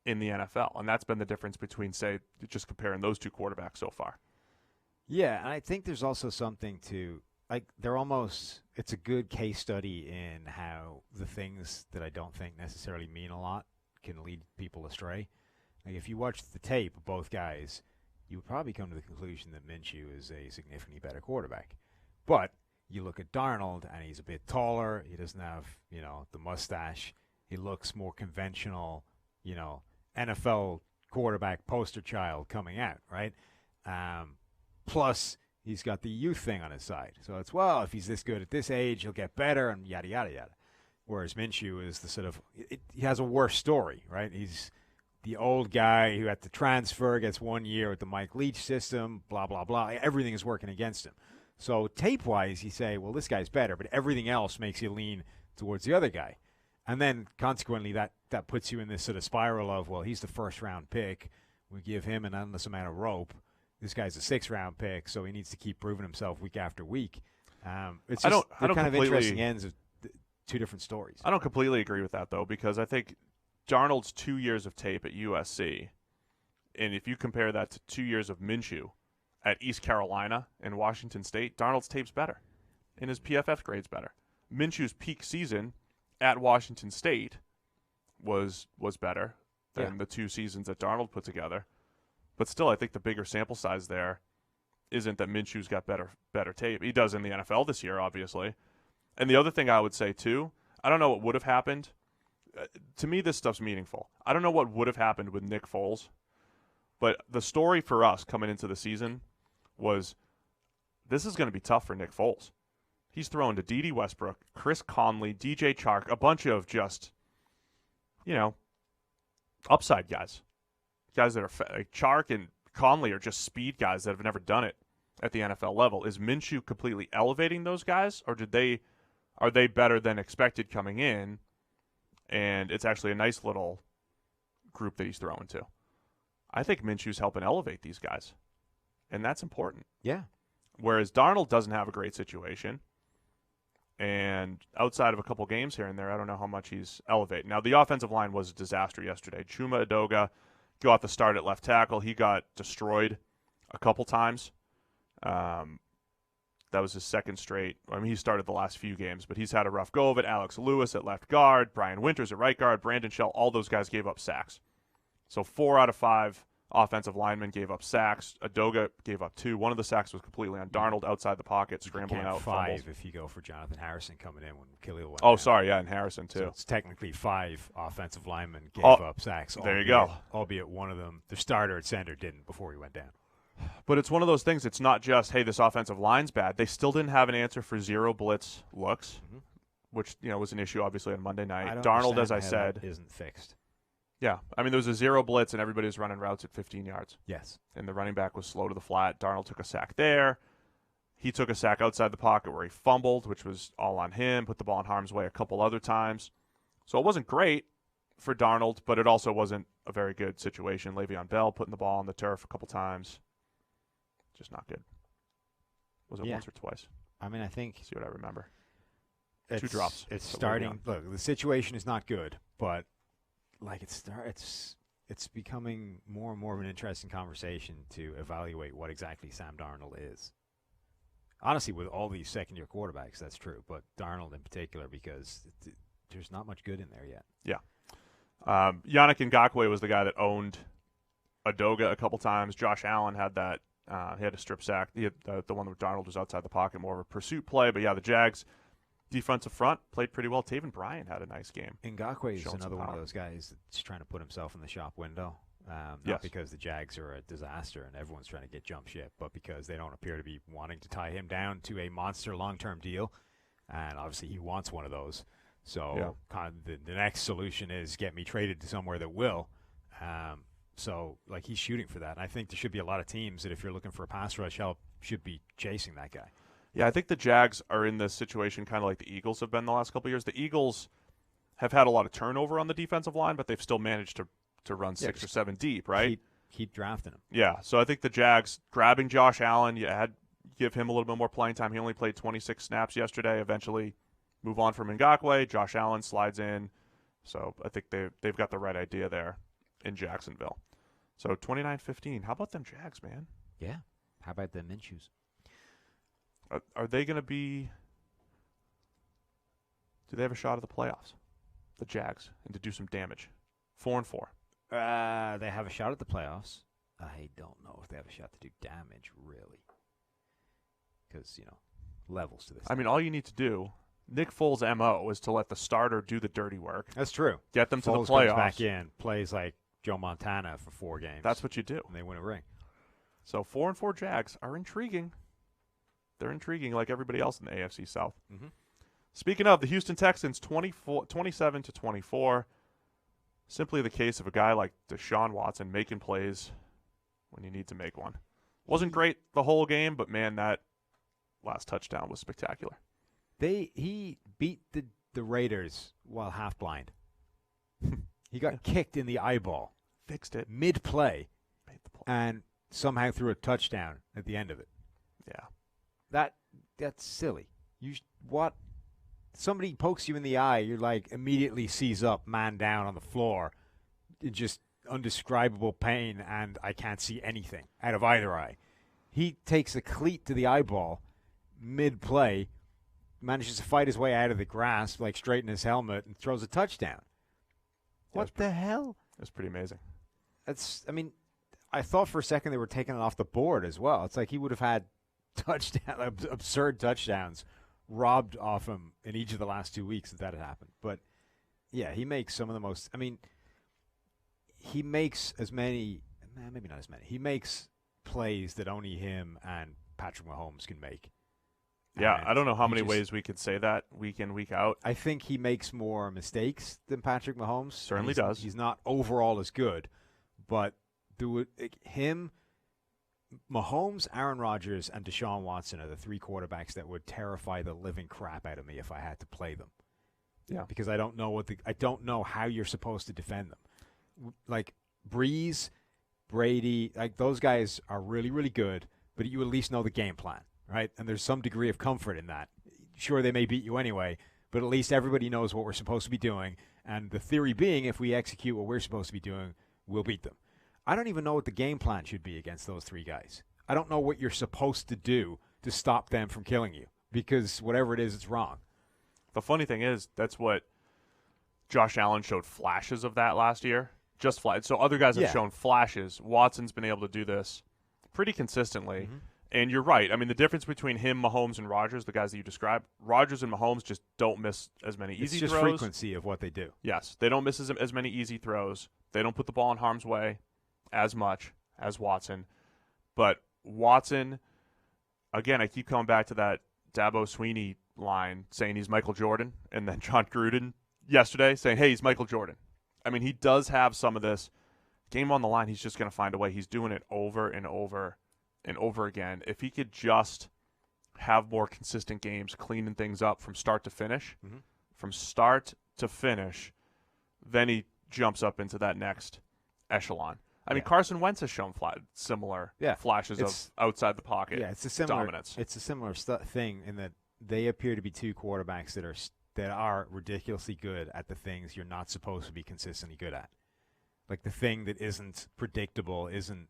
in the NFL, and that's been the difference between, say, just comparing those two quarterbacks so far. Yeah, and I think there's also something to, it's a good case study in how the things that I don't think necessarily mean a lot can lead people astray. Like if you watch the tape of both guys, you would probably come to the conclusion that Minshew is a significantly better quarterback. But you look at Darnold, and he's a bit taller. He doesn't have, the mustache. He looks more conventional, NFL quarterback poster child coming out, right? Plus, he's got the youth thing on his side. So it's, well, if he's this good at this age, he'll get better, and yada, yada, yada. Whereas Minshew is the sort of, he has a worse story, right? He's the old guy who had to transfer, gets 1 year with the Mike Leach system, blah, blah, blah. Everything is working against him. So tape-wise, you say, well, this guy's better, but everything else makes you lean towards the other guy. And then, consequently, that puts you in this sort of spiral of, well, he's the first-round pick. We give him an endless amount of rope. This guy's a sixth-round pick, so he needs to keep proving himself week after week. It's just they're kind of interesting ends of two different stories. I don't completely agree with that, though, because I think Darnold's 2 years of tape at USC, and if you compare that to 2 years of Minshew at East Carolina and Washington State, Darnold's tape's better, and his PFF grade's better. Minshew's peak season at Washington State was better than the 2 seasons that Darnold put together. But still, I think the bigger sample size there isn't that Minshew's got better tape. He does in the NFL this year, obviously. And the other thing I would say, too, I don't know what would have happened. To me, this stuff's meaningful. I don't know what would have happened with Nick Foles. But the story for us coming into the season was this is going to be tough for Nick Foles. He's throwing to Dede Westbrook, Chris Conley, DJ Chark, a bunch of just, upside guys. Guys that are like Chark and Conley are just speed guys that have never done it at the NFL level. Is Minshew completely elevating those guys, or are they better than expected coming in, and it's actually a nice little group that he's throwing to? I think Minshew's helping elevate these guys, and that's important. Yeah. Whereas Darnold doesn't have a great situation, and outside of a couple games here and there, I don't know how much he's elevating. Now, the offensive line was a disaster yesterday. Chuma Edoga got the start at left tackle. He got destroyed a couple times. That was his second straight. I mean, he started the last few games, but he's had a rough go of it. Alex Lewis at left guard, Brian Winters at right guard, Brandon Shell, all those guys gave up sacks. So 4 out of 5 offensive linemen gave up sacks. Edoga gave up 2. One of the sacks was completely on Darnold outside the pocket, scrambling out 5 fumbles. if you go for Jonathan Harrison coming in when Kidal went Oh, down. sorry, yeah, and Harrison too. So it's technically 5 offensive linemen gave up sacks. There you go. Albeit one of them, the starter at center, didn't before he went down. But it's one of those things. It's not just, hey, this offensive line's bad. They still didn't have an answer for 0 blitz looks. Mm-hmm. which was an issue obviously on Monday night. I don't Darnold, as understand I how said, that isn't fixed. Yeah, I mean there was a zero blitz and everybody was running routes at 15 yards. Yes, and the running back was slow to the flat. Darnold took a sack there. He took a sack outside the pocket where he fumbled, which was all on him. Put the ball in harm's way a couple other times. So it wasn't great for Darnold, but it also wasn't a very good situation. Le'Veon Bell putting the ball on the turf a couple times. Just not good. Was it once or twice? I mean, I think. See what I remember. Two drops. It's starting. Look, the situation is not good, but like it's becoming more and more of an interesting conversation to evaluate what exactly Sam Darnold is. Honestly, with all these second-year quarterbacks, that's true, but Darnold in particular, because there's not much good in there yet. Yeah. Yannick Ngakoue was the guy that owned Adoga a couple times. Josh Allen had that. He had a strip sack. He had the one where Darnold was outside the pocket, more of a pursuit play. But, yeah, the Jags' defensive front played pretty well. Taven Bryan had a nice game. Ngakoue is another one of those guys that's trying to put himself in the shop window. Not because the Jags are a disaster and everyone's trying to get jump ship, but because they don't appear to be wanting to tie him down to a monster long-term deal. And obviously he wants one of those. So kind of the next solution is get me traded to somewhere that will. So like he's shooting for that. And I think there should be a lot of teams that if you're looking for a pass rush help should be chasing that guy. Yeah, I think the Jags are in this situation kind of like the Eagles have been the last couple of years. The Eagles have had a lot of turnover on the defensive line, but they've still managed to run 6 or 7 deep, right? Keep drafting him. Yeah, so I think the Jags grabbing Josh Allen, give him a little bit more playing time. He only played 26 snaps yesterday. Eventually move on from Ngakoue. Josh Allen slides in. So I think they've got the right idea there in Jacksonville. So 29-15. How about them Jags, man? Yeah. How about the Minshews? Are they going to be – do they have a shot at the playoffs, the Jags, and to do some damage? 4-4. They have a shot at the playoffs. I don't know if they have a shot to do damage, really. Because, levels to this. I mean, all you need to do, Nick Foles' MO is to let the starter do the dirty work. That's true. Get them to Foles the playoffs. Comes back in, plays like Joe Montana for 4 games. That's what you do. And they win a ring. So 4-4 Jags are intriguing. They're intriguing like everybody else in the AFC South. Mm-hmm. Speaking of, the Houston Texans, 27-24. Simply the case of a guy like Deshaun Watson making plays when you need to make one. Wasn't great the whole game, but, man, that last touchdown was spectacular. He beat the Raiders while half blind. He got kicked in the eyeball. Fixed it. Mid-play. Made the play. And somehow threw a touchdown at the end of it. Yeah. That's silly. What? Somebody pokes you in the eye, you're like immediately sees up, man down on the floor, just undescribable pain, and I can't see anything out of either eye. He takes a cleat to the eyeball mid-play, manages to fight his way out of the grass, like straighten his helmet, and throws a touchdown. What the hell? That's pretty amazing. I thought for a second they were taking it off the board as well. It's like he would have had absurd touchdowns robbed off him in each of the last 2 weeks that had happened. But, yeah, he makes some of the most – he makes as many – maybe not as many. He makes plays that only him and Patrick Mahomes can make. Yeah, And I don't know how many ways we could say that week in, week out. I think he makes more mistakes than Patrick Mahomes. Certainly does. He's not overall as good. But Mahomes, Aaron Rodgers, and Deshaun Watson are the 3 quarterbacks that would terrify the living crap out of me if I had to play them. Yeah, because I don't know how you're supposed to defend them. Like Breeze, Brady, like those guys are really, really good, but you at least know the game plan, right? And there's some degree of comfort in that. Sure, they may beat you anyway, but at least everybody knows what we're supposed to be doing. And the theory being, if we execute what we're supposed to be doing, we'll beat them. I don't even know what the game plan should be against those 3 guys. I don't know what you're supposed to do to stop them from killing you, because whatever it is, it's wrong. The funny thing is, that's what Josh Allen showed flashes of that last year. Just flashes. So other guys have shown flashes. Watson's been able to do this pretty consistently. Mm-hmm. And you're right. I mean, the difference between him, Mahomes, and Rodgers, the guys that you described, Rodgers and Mahomes just don't miss as many easy throws. It's just frequency of what they do. Yes. They don't miss as many easy throws. They don't put the ball in harm's way as much as Watson. But Watson, again, I keep coming back to that Dabo Swinney line saying he's Michael Jordan, and then John Gruden yesterday saying, hey, he's Michael Jordan. I mean, he does have some of this. Game on the line, he's just going to find a way. He's doing it over and over and over again. If he could just have more consistent games, cleaning things up from start to finish, then he jumps up into that next echelon. I mean, Carson Wentz has shown similar flashes of outside the pocket it's a similar dominance. It's a similar thing in that they appear to be two quarterbacks that are ridiculously good at the things you're not supposed to be consistently good at. Like the thing that isn't predictable, isn't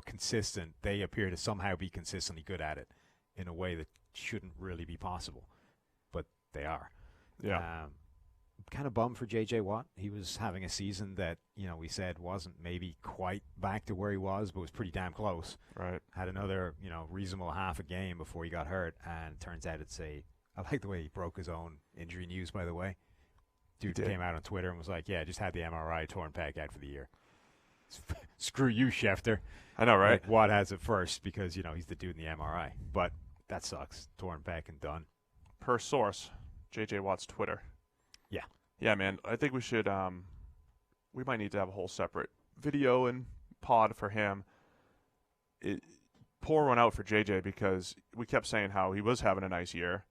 consistent, they appear to somehow be consistently good at it in a way that shouldn't really be possible, but they are. Yeah. Kind of bummed for J.J. Watt. He was having a season that, we said wasn't maybe quite back to where he was, but was pretty damn close. Right. Had another, reasonable half a game before he got hurt, and turns out I like the way he broke his own injury news, by the way. Dude came out on Twitter and was like, yeah, just had the MRI, torn pec, out for the year. Screw you, Schefter. I know, right? Like, Watt has it first because, he's the dude in the MRI. But that sucks. Torn pec and done. Per source, J.J. Watt's Twitter. Yeah. Yeah, man. I think we should we might need to have a whole separate video and pod for him. Pour one out for JJ because we kept saying how he was having a nice year,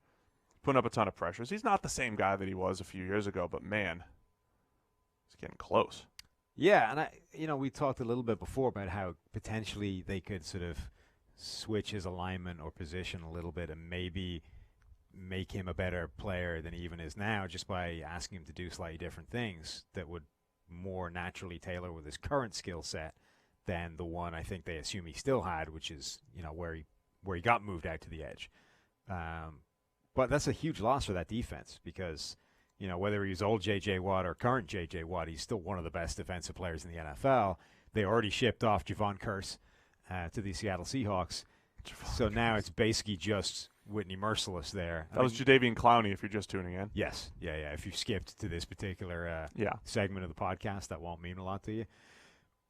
putting up a ton of pressures. He's not the same guy that he was a few years ago, but man, he's getting close. Yeah, and we talked a little bit before about how potentially they could sort of switch his alignment or position a little bit and maybe make him a better player than he even is now just by asking him to do slightly different things that would more naturally tailor with his current skill set than the one I think they assume he still had, which is, where he got moved out to the edge. But that's a huge loss for that defense because, whether he's old J.J. Watt or current J.J. Watt, he's still one of the best defensive players in the NFL. They already shipped off Javon Curse to the Seattle Seahawks. So now it's basically just Whitney Merciless there. That was Jadeveon Clowney if you're just tuning in. Yes. Yeah. If you skipped to this particular segment of the podcast, that won't mean a lot to you.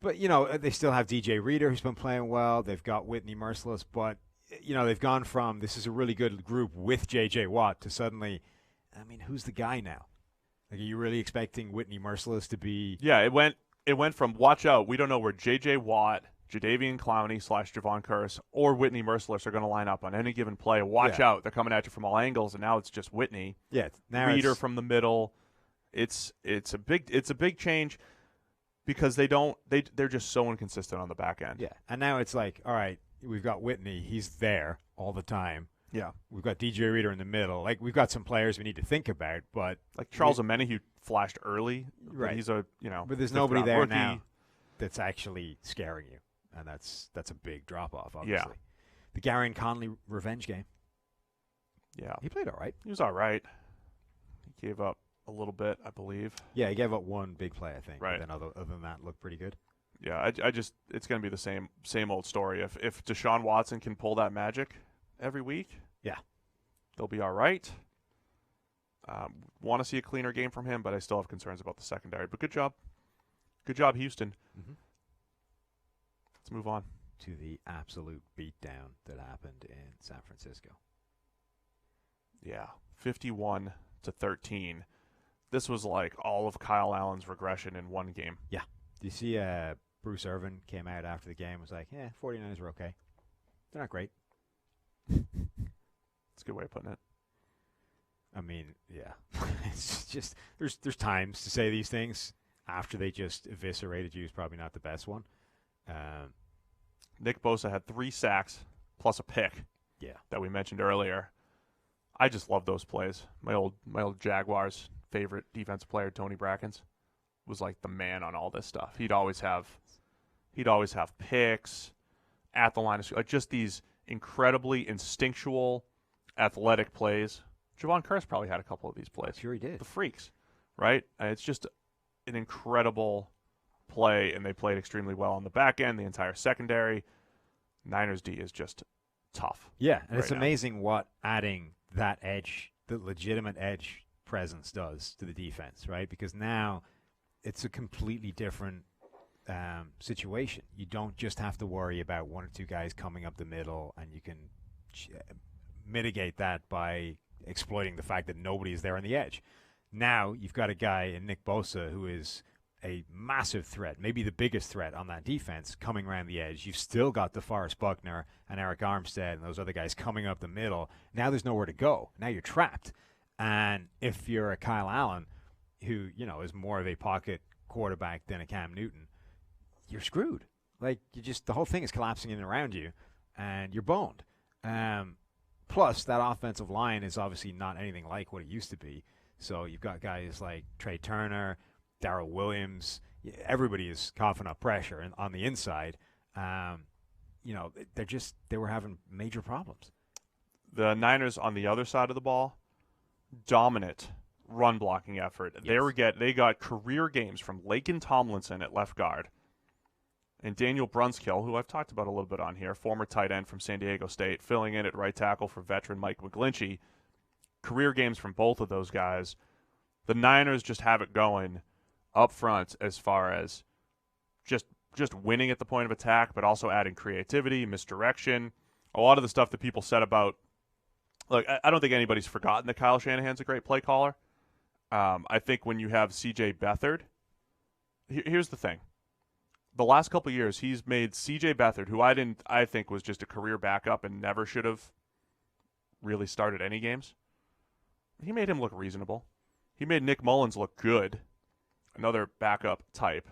But, they still have DJ Reader who's been playing well. They've got Whitney Merciless. But, they've gone from this is a really good group with J.J. Watt to suddenly, who's the guy now? Like, are you really expecting Whitney Merciless to be? Yeah, it went from watch out, we don't know where J.J. Watt, Jadeveon Clowney / Javon Curse or Whitney Merciless are going to line up on any given play. Watch out. They're coming at you from all angles, and now it's just Whitney. Yeah. Now Reader from the middle. It's a big change because they're just so inconsistent on the back end. Yeah. And now it's like, all right, we've got Whitney. He's there all the time. Yeah. We've got DJ Reader in the middle. Like, we've got some players we need to think about, but like Charles Omeni, who flashed early. Right. He's but there's nobody there rookie. Now that's actually scaring you. And that's a big drop-off, obviously. Yeah. The Garyon Conley revenge game. Yeah. He played all right. He was all right. He gave up a little bit, I believe. Yeah, he gave up one big play, I think. Right. But then other than that, looked pretty good. Yeah, I just it's going to be the same old story. If Deshaun Watson can pull that magic every week, they'll be all right. Want to see a cleaner game from him, but I still have concerns about the secondary. But good job, Houston. Mm-hmm. Let's move on to the absolute beatdown that happened in San Francisco. Yeah, 51-13. This was like all of Kyle Allen's regression in one game. Yeah. Do you see Bruce Irvin came out after the game was like, 49ers are okay. They're not great. That's a good way of putting it. It's just there's times to say these things after they just eviscerated you is probably not the best one. Nick Bosa had 3 sacks plus a pick. Yeah, that we mentioned earlier. I just love those plays. My old Jaguars favorite defensive player, Tony Brackens, was like the man on all this stuff. He'd always have picks at the line of like just these incredibly instinctual, athletic plays. Javon Curse probably had a couple of these plays. Sure he did. The freaks, right? It's just an incredible play, and they played extremely well on the back end, the entire secondary. Niners D is just tough. Yeah, and it's now. Amazing what adding that edge, the legitimate edge presence does to the defense, right? Because now it's a completely different situation. You don't just have to worry about 1 or 2 guys coming up the middle, and you can mitigate that by exploiting the fact that nobody is there on the edge. Now you've got a guy in Nick Bosa who is a massive threat, maybe the biggest threat on that defense coming around the edge. You've still got DeForest Buckner and Eric Armstead and those other guys coming up the middle. Now there's nowhere to go. Now you're trapped. And if you're a Kyle Allen, who, is more of a pocket quarterback than a Cam Newton, you're screwed. Like, the whole thing is collapsing in and around you, and you're boned. Plus, that offensive line is obviously not anything like what it used to be. So you've got guys like Trey Turner, Darrell Williams. Everybody is coughing up pressure and on the inside. They were having major problems. The Niners on the other side of the ball, dominant run blocking effort. Yes. They got career games from Laken Tomlinson at left guard and Daniel Brunskill, who I've talked about a little bit on here, former tight end from San Diego State, filling in at right tackle for veteran Mike McGlinchey. Career games from both of those guys. The Niners just have it going up front as far as just winning at the point of attack, but also adding creativity, misdirection. A lot of the stuff that people said about, look, I don't think anybody's forgotten that Kyle Shanahan's a great play caller. I think when you have C.J. Beathard, here's the thing. The last couple of years, he's made C.J. Beathard, who I think was just a career backup and never should have really started any games. He made him look reasonable. He made Nick Mullins look good, another backup type.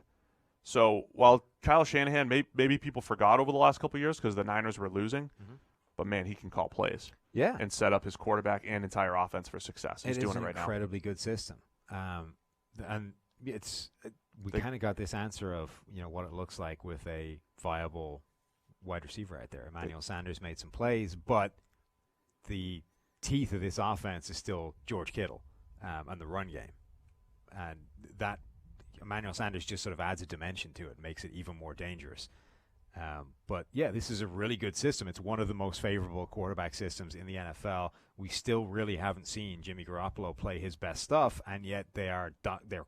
So while Kyle Shanahan, maybe people forgot over the last couple of years because the Niners were losing, but man, he can call plays. Yeah. And set up his quarterback and entire offense for success. He's doing it right now. It's an incredibly good system. And we kind of got this answer of, what it looks like with a viable wide receiver right there. Emmanuel Sanders made some plays, but the teeth of this offense is still George Kittle and the run game. And that Emmanuel Sanders just sort of adds a dimension to it, makes it even more dangerous. But, yeah, this is a really good system. It's one of the most favorable quarterback systems in the NFL. We still really haven't seen Jimmy Garoppolo play his best stuff, and yet they're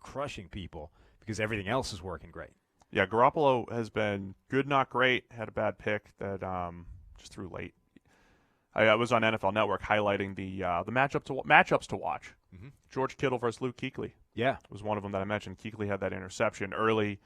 crushing people because everything else is working great. Yeah, Garoppolo has been good, not great. Had a bad pick that just threw late. I was on NFL Network highlighting the matchups to watch. Mm-hmm. George Kittle versus Luke Kuechly. Yeah, was one of them that I mentioned. Kuechly had that interception early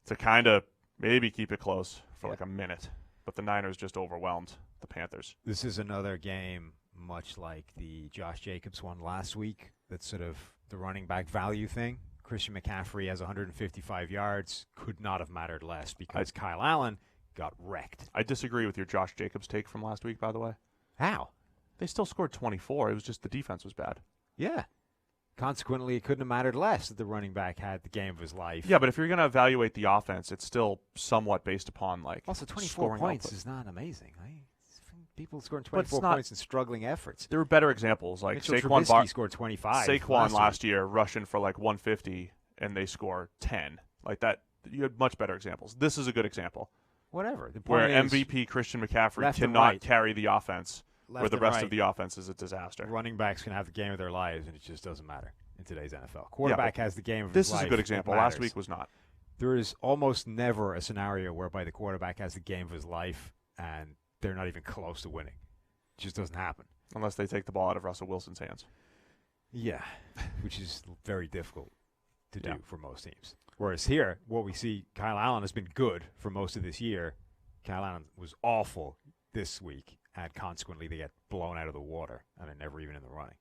to kind of maybe keep it close for like a minute, but the Niners just overwhelmed the Panthers. This is another game much like the Josh Jacobs one last week. That's sort of the running back value thing. Christian McCaffrey has 155 yards. Could not have mattered less because Kyle Allen got wrecked. I disagree with your Josh Jacobs take from last week, by the way. How? They still scored 24. It was just the defense was bad. Yeah. Consequently, it couldn't have mattered less that the running back had the game of his life. Yeah, but if you're going to evaluate the offense, it's still somewhat based upon also 24 points output. Is not amazing. Right? People scoring 24 points in struggling efforts. There were better examples, like Saquon scored 25. Saquon last year rushing for like 150, and they score 10. Like that, you had much better examples. This is a good example. Whatever. The point where MVP Christian McCaffrey cannot carry the offense, where the rest of the offense is a disaster. Running backs can have the game of their lives, and it just doesn't matter in today's NFL. Quarterback has the game of his life. This is a good example. Last week was not. There is almost never a scenario whereby the quarterback has the game of his life, and they're not even close to winning. It just doesn't happen. Unless they take the ball out of Russell Wilson's hands. Yeah, which is very difficult to do for most teams. Whereas here, what we see, Kyle Allen has been good for most of this year. Kyle Allen was awful this week, and consequently they get blown out of the water, and they're never even in the running,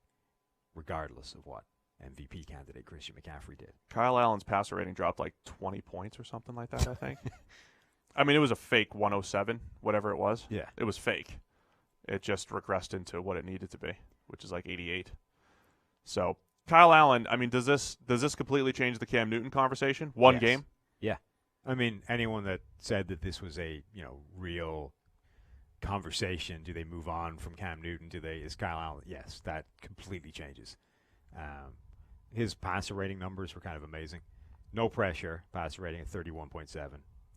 regardless of what MVP candidate Christian McCaffrey did. Kyle Allen's passer rating dropped like 20 points or something like that, I think. I mean, it was a fake 107, whatever it was. Yeah. It was fake. It just regressed into what it needed to be, which is like 88. So Kyle Allen, I mean, does this completely change the Cam Newton conversation? One game? Yeah. I mean, anyone that said that this was a, real conversation, do they move on from Cam Newton? Is Kyle Allen? Yes, that completely changes. His passer rating numbers were kind of amazing. No pressure, passer rating at 31.7.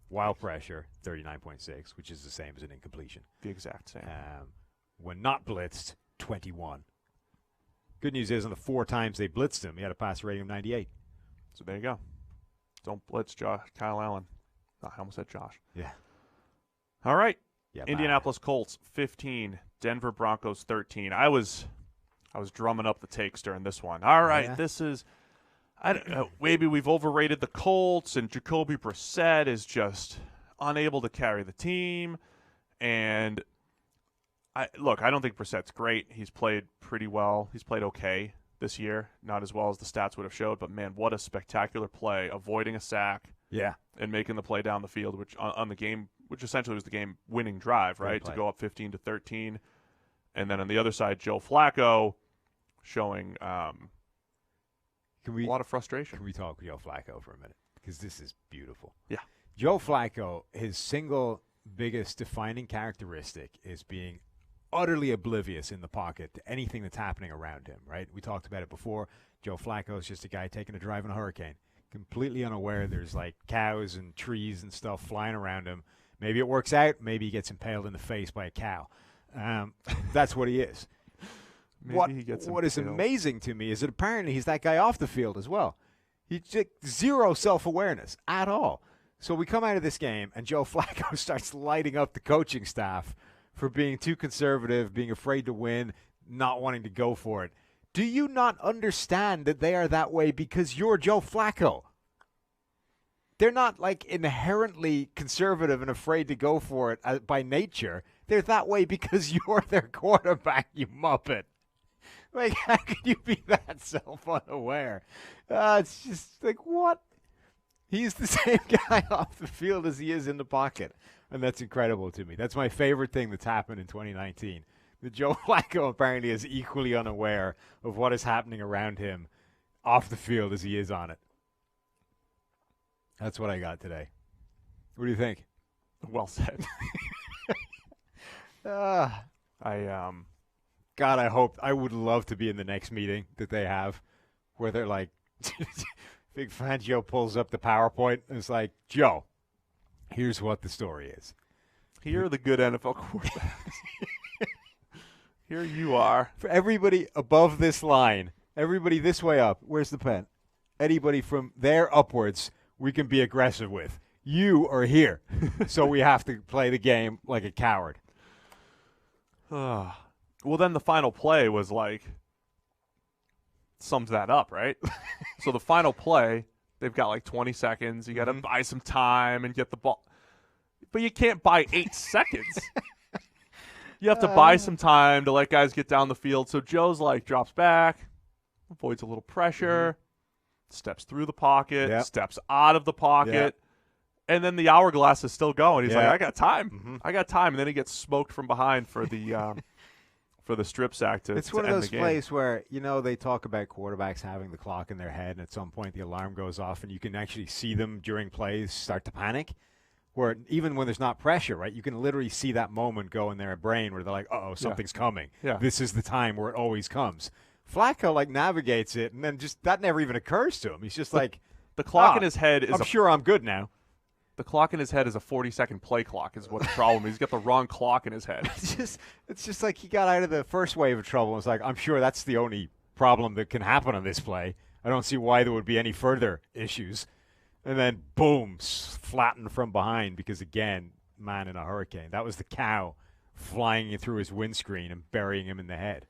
Wild pressure, 39.6, which is the same as an incompletion. The exact same. When not blitzed, 21. Good news is, on the 4 times they blitzed him, he had a passer rating of 98. So there you go. Don't blitz Kyle Allen. Oh, I almost said Josh. Yeah. All right. Yeah, Indianapolis Colts 15, Denver Broncos 13. I was I was drumming up the takes during this one. All right, Yeah. this is I don't know, maybe we've overrated the Colts, and Jacoby Brissett is just unable to carry the team. And I don't think Brissett's great. He's played pretty well. He's played okay this year, not as well as the stats would have showed. But man, what a spectacular play, avoiding a sack, Yeah. and making the play down the field, which on the game, which essentially was the game-winning drive, right, to go up 15-13. And then on the other side, Joe Flacco showing a lot of frustration. Can we talk Joe Flacco for a minute? Because this is beautiful. Yeah. Joe Flacco, his single biggest defining characteristic is being utterly oblivious in the pocket to anything that's happening around him, right? We talked about it before. Joe Flacco is just a guy taking a drive in a hurricane, completely unaware there's like cows and trees and stuff flying around him. Maybe it works out. Maybe he gets impaled in the face by a cow. That's what he is. What is amazing to me is that apparently he's that guy off the field as well. He's just zero self-awareness at all. So we come out of this game, and Joe Flacco starts lighting up the coaching staff for being too conservative, being afraid to win, not wanting to go for it. Do you not understand that they are that way because you're Joe Flacco? They're not like inherently conservative and afraid to go for it by nature. They're that way because you're their quarterback, you muppet. Like, how can you be that self-unaware? It's just like, what? He's the same guy off the field as he is in the pocket. And that's incredible to me. That's my favorite thing that's happened in 2019. That Joe Flacco apparently is equally unaware of what is happening around him off the field as he is on it. That's what I got today. What do you think? Well said. God, I would love to be in the next meeting that they have where they're like, Big Fangio pulls up the PowerPoint and it's like, Joe, here's what the story is. Here are the good NFL quarterbacks. Here you are. For everybody above this line, everybody this way up, where's the pen? Anybody from there upwards, we can be aggressive with. You are here, so we have to play the game like a coward. Well, then the final play was like, sums that up, right? So the final play, they've got like 20 seconds. You got to buy some time and get the ball. But you can't buy 8 seconds. You have to buy some time to let guys get down the field. So Joe's like drops back, avoids a little pressure, steps through the pocket, steps out of the pocket, and then the hourglass is still going. He's like, I got time. I got time. And then he gets smoked from behind for the for the strip sack to It's one to of end those the game. plays where, they talk about quarterbacks having the clock in their head, and at some point the alarm goes off, and you can actually see them during plays start to panic. Where even when there's not pressure, right, you can literally see that moment go in their brain where they're like, uh-oh, something's coming. Yeah. This is the time where it always comes. Flacco, navigates it, and then just that never even occurs to him. He's just like, the clock in his head is I'm sure I'm good now. The clock in his head is a 40-second play clock is what the problem is. He's got the wrong clock in his head. It's just like he got out of the first wave of trouble and was like, I'm sure that's the only problem that can happen on this play. I don't see why there would be any further issues. And then, boom, flattened from behind because, again, man in a hurricane. That was the cow flying through his windscreen and burying him in the head.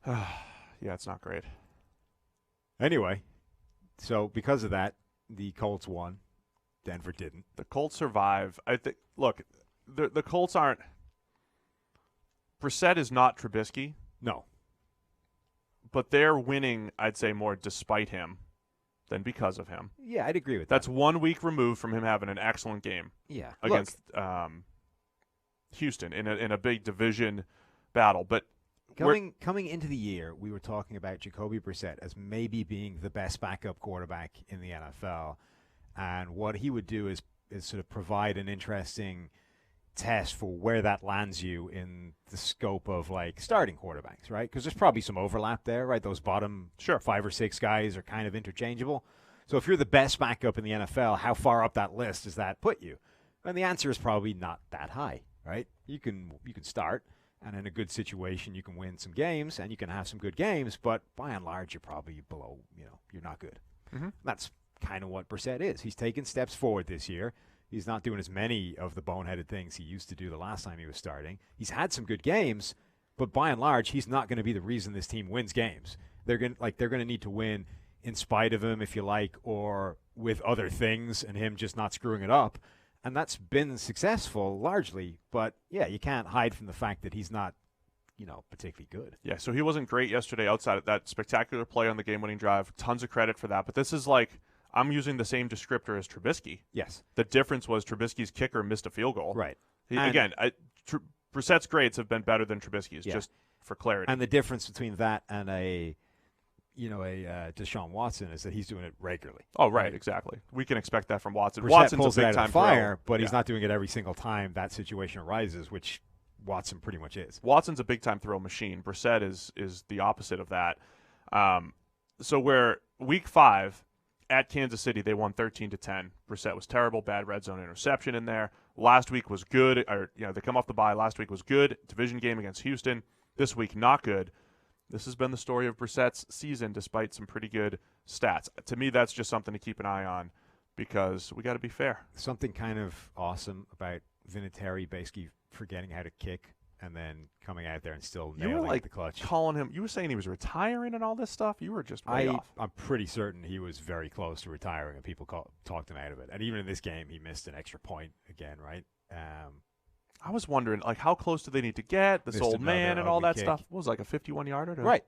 Yeah, it's not great. Anyway, so because of that, the Colts won. Denver didn't. The Colts survive. I think. Look, the Colts aren't. Brissett is not Trubisky. No. But they're winning, I'd say, more despite him than because of him. Yeah, I'd agree with that. That's 1 week removed from him having an excellent game. Yeah. Against Houston in a big division battle. But coming into the year, we were talking about Jacoby Brissett as maybe being the best backup quarterback in the NFL. And what he would do is sort of provide an interesting test for where that lands you in the scope of starting quarterbacks, right? Because there's probably some overlap there, right? Those bottom 5 or 6 guys are kind of interchangeable. So if you're the best backup in the NFL, how far up that list does that put you? And the answer is probably not that high, right? You can start, and in a good situation, you can win some games, and you can have some good games, but by and large, you're probably below, you're not good. That's kind of what Brissett is. He's taken steps forward this year. He's not doing as many of the boneheaded things he used to do the last time he was starting. He's had some good games, But by and large, he's not going to be the reason this team wins games. They're going to need to win in spite of him, if you like, or with other things and him just not screwing it up. And that's been successful largely. But, yeah, you can't hide from the fact that he's not, particularly good. Yeah, so he wasn't great yesterday outside of that spectacular play on the game-winning drive. Tons of credit for that. But this is like I'm using the same descriptor as Trubisky. Yes. The difference was Trubisky's kicker missed a field goal. Right. Brissett's grades have been better than Trubisky's, just for clarity. And the difference between that and a Deshaun Watson is that he's doing it regularly. Oh, right, exactly. We can expect that from Watson. Brissett Watson's pulls a it out of big-time the fire, throw. but he's not doing it every single time that situation arises, which Watson pretty much is. Watson's a big-time throw machine. Brissett is the opposite of that. So we're week 5 at Kansas City, they won 13-10. Brissett was terrible, bad red zone interception in there. Last week was good. They come off the bye. Last week was good. Division game against Houston. This week, not good. This has been the story of Brissett's season, despite some pretty good stats. To me, that's just something to keep an eye on because we got to be fair. Something kind of awesome about Vinatieri basically forgetting how to kick and then coming out there and still nailing the clutch. Calling him. You were saying he was retiring and all this stuff. You were just way off. I'm pretty certain he was very close to retiring, and people talked him out of it. And even in this game, he missed an extra point again, right? I was wondering, how close do they need to get? This old man and all that kick. stuff. What was it, like a 51-yarder? Right.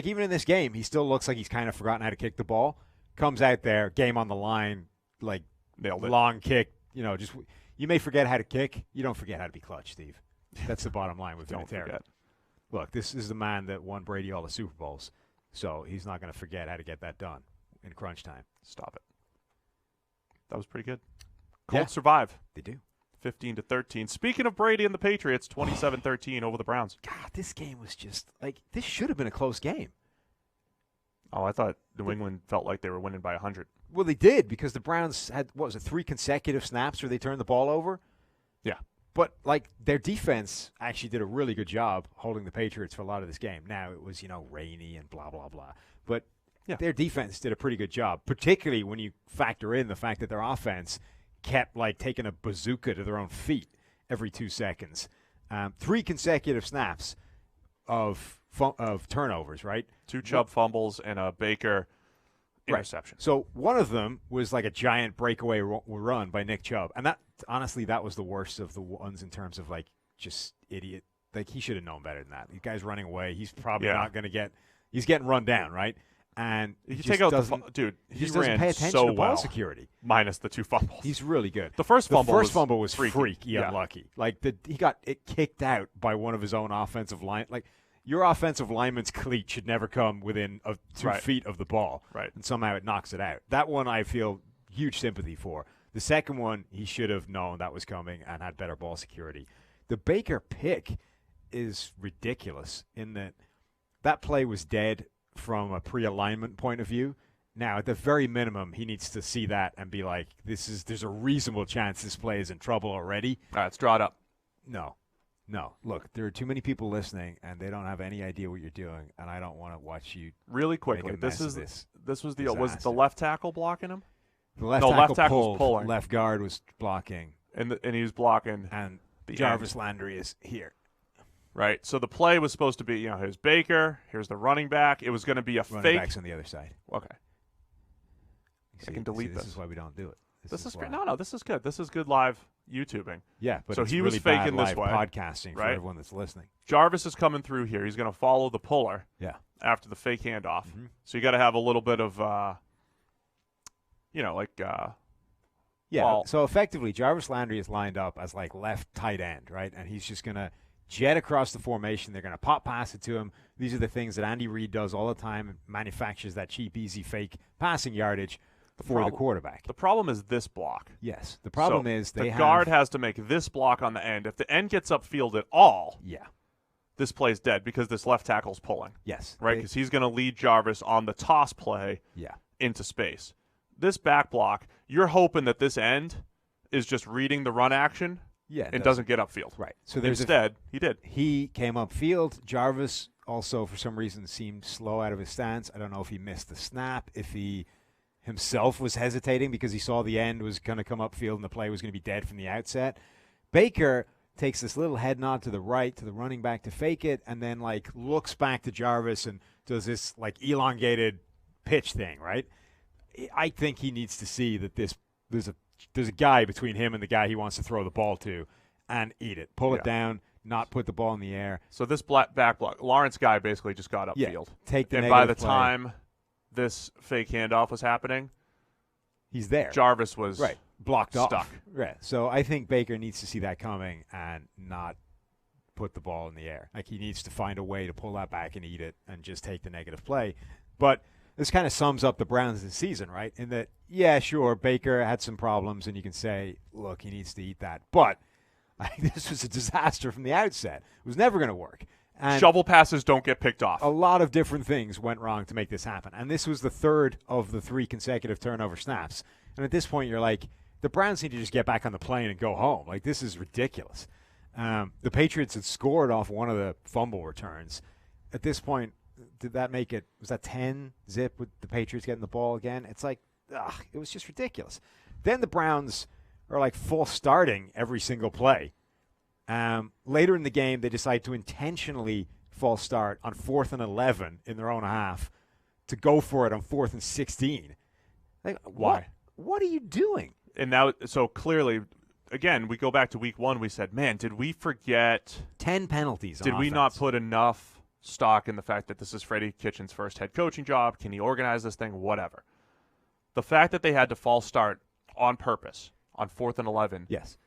Even in this game, he still looks like he's kind of forgotten how to kick the ball. Comes out there, game on the line, nailed it. Long kick. You may forget how to kick. You don't forget how to be clutch, Steve. That's the bottom line with Don't Vinatieri. forget. Look, this is the man that won Brady all the Super Bowls, so he's not going to forget how to get that done in crunch time. Stop it. That was pretty good. Colts survive. They do. 15-13. Speaking of Brady and the Patriots, 27-13 over the Browns. God, this game was just this should have been a close game. Oh, I thought New England felt like they were winning by 100. Well, they did because the Browns had 3 consecutive snaps where they turned the ball over. Yeah. But, their defense actually did a really good job holding the Patriots for a lot of this game. Now, it was, rainy and blah, blah, blah. But their defense did a pretty good job, particularly when you factor in the fact that their offense kept, taking a bazooka to their own feet every 2 seconds. 3 consecutive snaps of turnovers, right? 2 Chubb fumbles and a Baker interception. Right. So one of them was like a giant breakaway run by Nick Chubb. And that, honestly, that was the worst of the ones in terms of, just idiot. He should have known better than that. The guy's running away. He's probably not going to get – he's getting run down, right? And he take out dude, he doesn't pay attention to ball security. Minus the 2 fumbles. He's really good. The first fumble was freaky unlucky. He got it kicked out by one of his own offensive line. Your offensive lineman's cleat should never come within 2 feet of the ball. Right. And somehow it knocks it out. That one I feel huge sympathy for. The second one, he should have known that was coming and had better ball security. The Baker pick is ridiculous in that play was dead from a pre-alignment point of view. Now, at the very minimum, he needs to see that and be like, there's a reasonable chance this play is in trouble already. All right, let's draw it up. No. Look, there are too many people listening, and they don't have any idea what you're doing, and I don't want to watch you. Really quickly, this was it the left tackle blocking him? The left tackle was pulling. Left guard was blocking, and he was blocking. And Jarvis Landry is here. Right. So the play was supposed to be, here's Baker, here's the running back. It was going to be a fake. Running back's on the other side. Okay. I can delete this. This is why we don't do it. This is great. No, this is good. This is good live YouTubing. Yeah, but so it's he really was faking bad this live way. Podcasting for right? everyone that's listening. Jarvis is coming through here. He's going to follow the puller. Yeah. After the fake handoff. Mm-hmm. So you got to have a little bit of, yeah. ball. So effectively, Jarvis Landry is lined up as left tight end, right? And he's just going to jet across the formation. They're going to pop pass it to him. These are the things that Andy Reid does all the time, manufactures that cheap, easy, fake passing yardage for the quarterback. The problem is this block. Yes. The problem is the guard has to make this block on the end. If the end gets upfield at all, this play's dead because this left tackle's pulling. Yes. Right? Because he's going to lead Jarvis on the toss play into space. This back block, you're hoping that this end is just reading the run action and doesn't get upfield. Right. So instead, he did. He came upfield. Jarvis also, for some reason, seemed slow out of his stance. I don't know if he missed the snap, if he himself was hesitating because he saw the end was going to come upfield and the play was going to be dead from the outset. Baker, takes this little head nod to the right to the running back to fake it, and then like looks back to Jarvis and does this like elongated pitch thing, right? I think he needs to see that there's a guy between him and the guy he wants to throw the ball to, and eat it, pull it down, not put the ball in the air. So this back block, Lawrence guy basically just got upfield. Take the and by the play. time this fake handoff was happening, he's there. Jarvis was blocked off. Stuck. Right. So I think Baker needs to see that coming and not put the ball in the air. Like he needs to find a way to pull that back and eat it and just take the negative play. But this kind of sums up the Browns this season, right? In that, yeah, sure, Baker had some problems, and you can say, look, he needs to eat that. But this was a disaster from the outset. It was never going to work. And shovel passes don't get picked off. A lot of different things went wrong to make this happen. And this was the third of the 3 consecutive turnover snaps. And at this point, you're like, the Browns need to just get back on the plane and go home. Like, this is ridiculous. The Patriots had scored off one of the fumble returns. At this point, did that make it, was that 10-zip with the Patriots getting the ball again? It's like, it was just ridiculous. Then the Browns are like false starting every single play. Later in the game, they decide to intentionally false start on 4th and 11 in their own half to go for it on 4th and 16. Like, why? What are you doing? And now, so clearly, again, we go back to week 1. We said, man, did we forget 10 penalties? Did we not put enough stock in the fact that this is Freddie Kitchen's first head coaching job? Can he organize this thing? Whatever. The fact that they had to false start on purpose on 4th and 11, yes,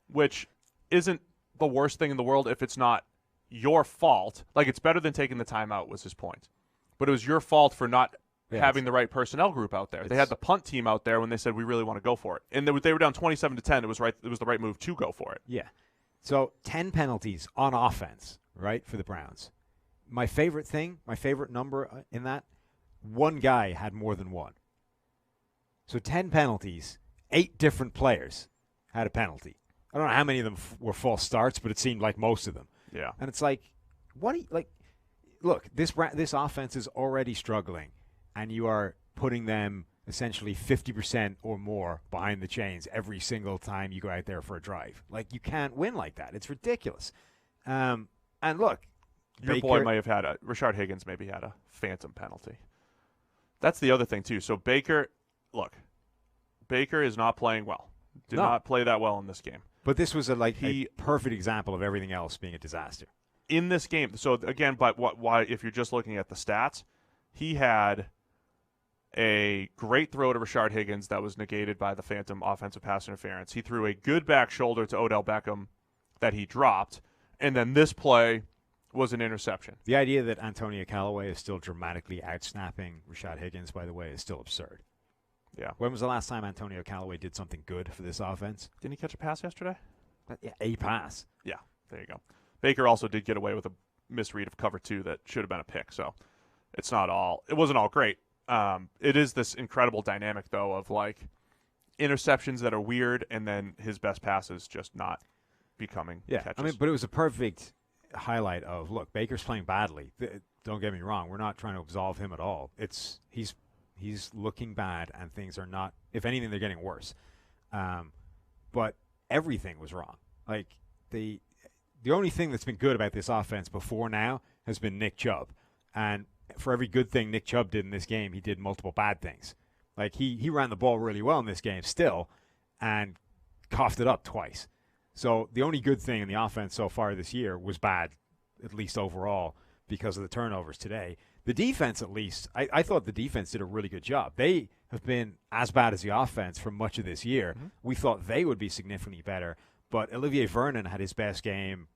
which isn't the worst thing in the world if it's not your fault. Like, it's better than taking the timeout was his point. But it was your fault for not having the right personnel group out there. They had the punt team out there when they said, we really want to go for it. And they were down 27-10. It was the right move to go for it. Yeah. So 10 penalties on offense, right, for the Browns. My favorite number in that, one guy had more than one. So 10 penalties, 8 different players had a penalty. I don't know how many of them were false starts, but it seemed like most of them. Yeah. And it's like, look, this offense is already struggling, and you are putting them essentially 50% or more behind the chains every single time you go out there for a drive. Like, you can't win like that. It's ridiculous. And look, your boy may have had Rashard Higgins maybe had a phantom penalty. That's the other thing, too. So Baker is not playing well. Did not play that well in this game. But this was a perfect example of everything else being a disaster. In this game, so again, but why if you're just looking at the stats, he had a great throw to Rashard Higgins that was negated by the phantom offensive pass interference. He threw a good back shoulder to Odell Beckham that he dropped, and then this play was an interception. The idea that Antonio Callaway is still dramatically outsnapping Rashard Higgins, by the way, is still absurd. Yeah. When was the last time Antonio Callaway did something good for this offense? Didn't he catch a pass yesterday? Yeah, a pass. Yeah, there you go. Baker also did get away with a misread of cover 2 that should have been a pick, so it wasn't all great. It is this incredible dynamic, though, of like interceptions that are weird and then his best passes just not becoming catches. I mean, but it was a perfect highlight of, look, Baker's playing badly. Don't get me wrong. We're not trying to absolve him at all. He's looking bad, and things are not, if anything, they're getting worse. But everything was wrong. Like, the only thing that's been good about this offense before now has been Nick Chubb. And for every good thing Nick Chubb did in this game, he did multiple bad things. Like, he ran the ball really well in this game still and coughed it up twice. So the only good thing in the offense so far this year was bad, at least overall, because of the turnovers today. The defense, at least, I thought the defense did a really good job. They have been as bad as the offense for much of this year. Mm-hmm. We thought they would be significantly better, but Olivier Vernon had his best game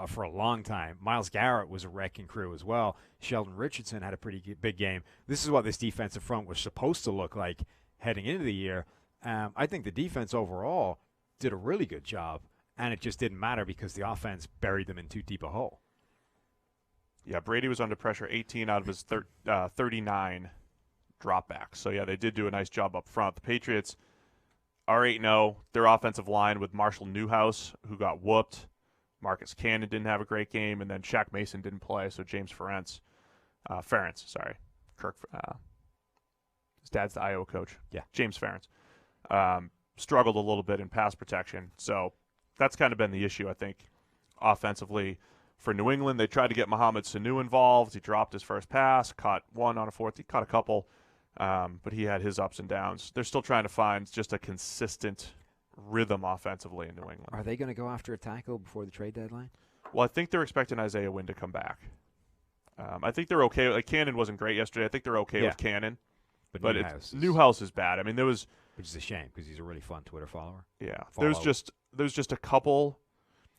for a long time. Myles Garrett was a wrecking crew as well. Sheldon Richardson had a pretty big game. This is what this defensive front was supposed to look like heading into the year. I think the defense overall did a really good job, and it just didn't matter because the offense buried them in too deep a hole. Yeah, Brady was under pressure 18 out of his 39 dropbacks. So, yeah, they did do a nice job up front. The Patriots are 8-0. Their offensive line with Marshall Newhouse, who got whooped. Marcus Cannon didn't have a great game, and then Shaq Mason didn't play, so James Ferentz, Kirk, his dad's the Iowa coach. Yeah. James Ferentz, struggled a little bit in pass protection. So that's kind of been the issue, I think, offensively for New England. They tried to get Mohamed Sanu involved. He dropped his first pass, caught one on a fourth. He caught a couple, but he had his ups and downs. They're still trying to find just a consistent rhythm offensively in New England. Are they going to go after a tackle before the trade deadline? Well, I think they're expecting Isaiah Wynn to come back. I think they're okay. Like, Cannon wasn't great yesterday. I think they're okay with Cannon. But Newhouse is bad. I mean, which is a shame because he's a really fun Twitter follower. Yeah, there's just a couple.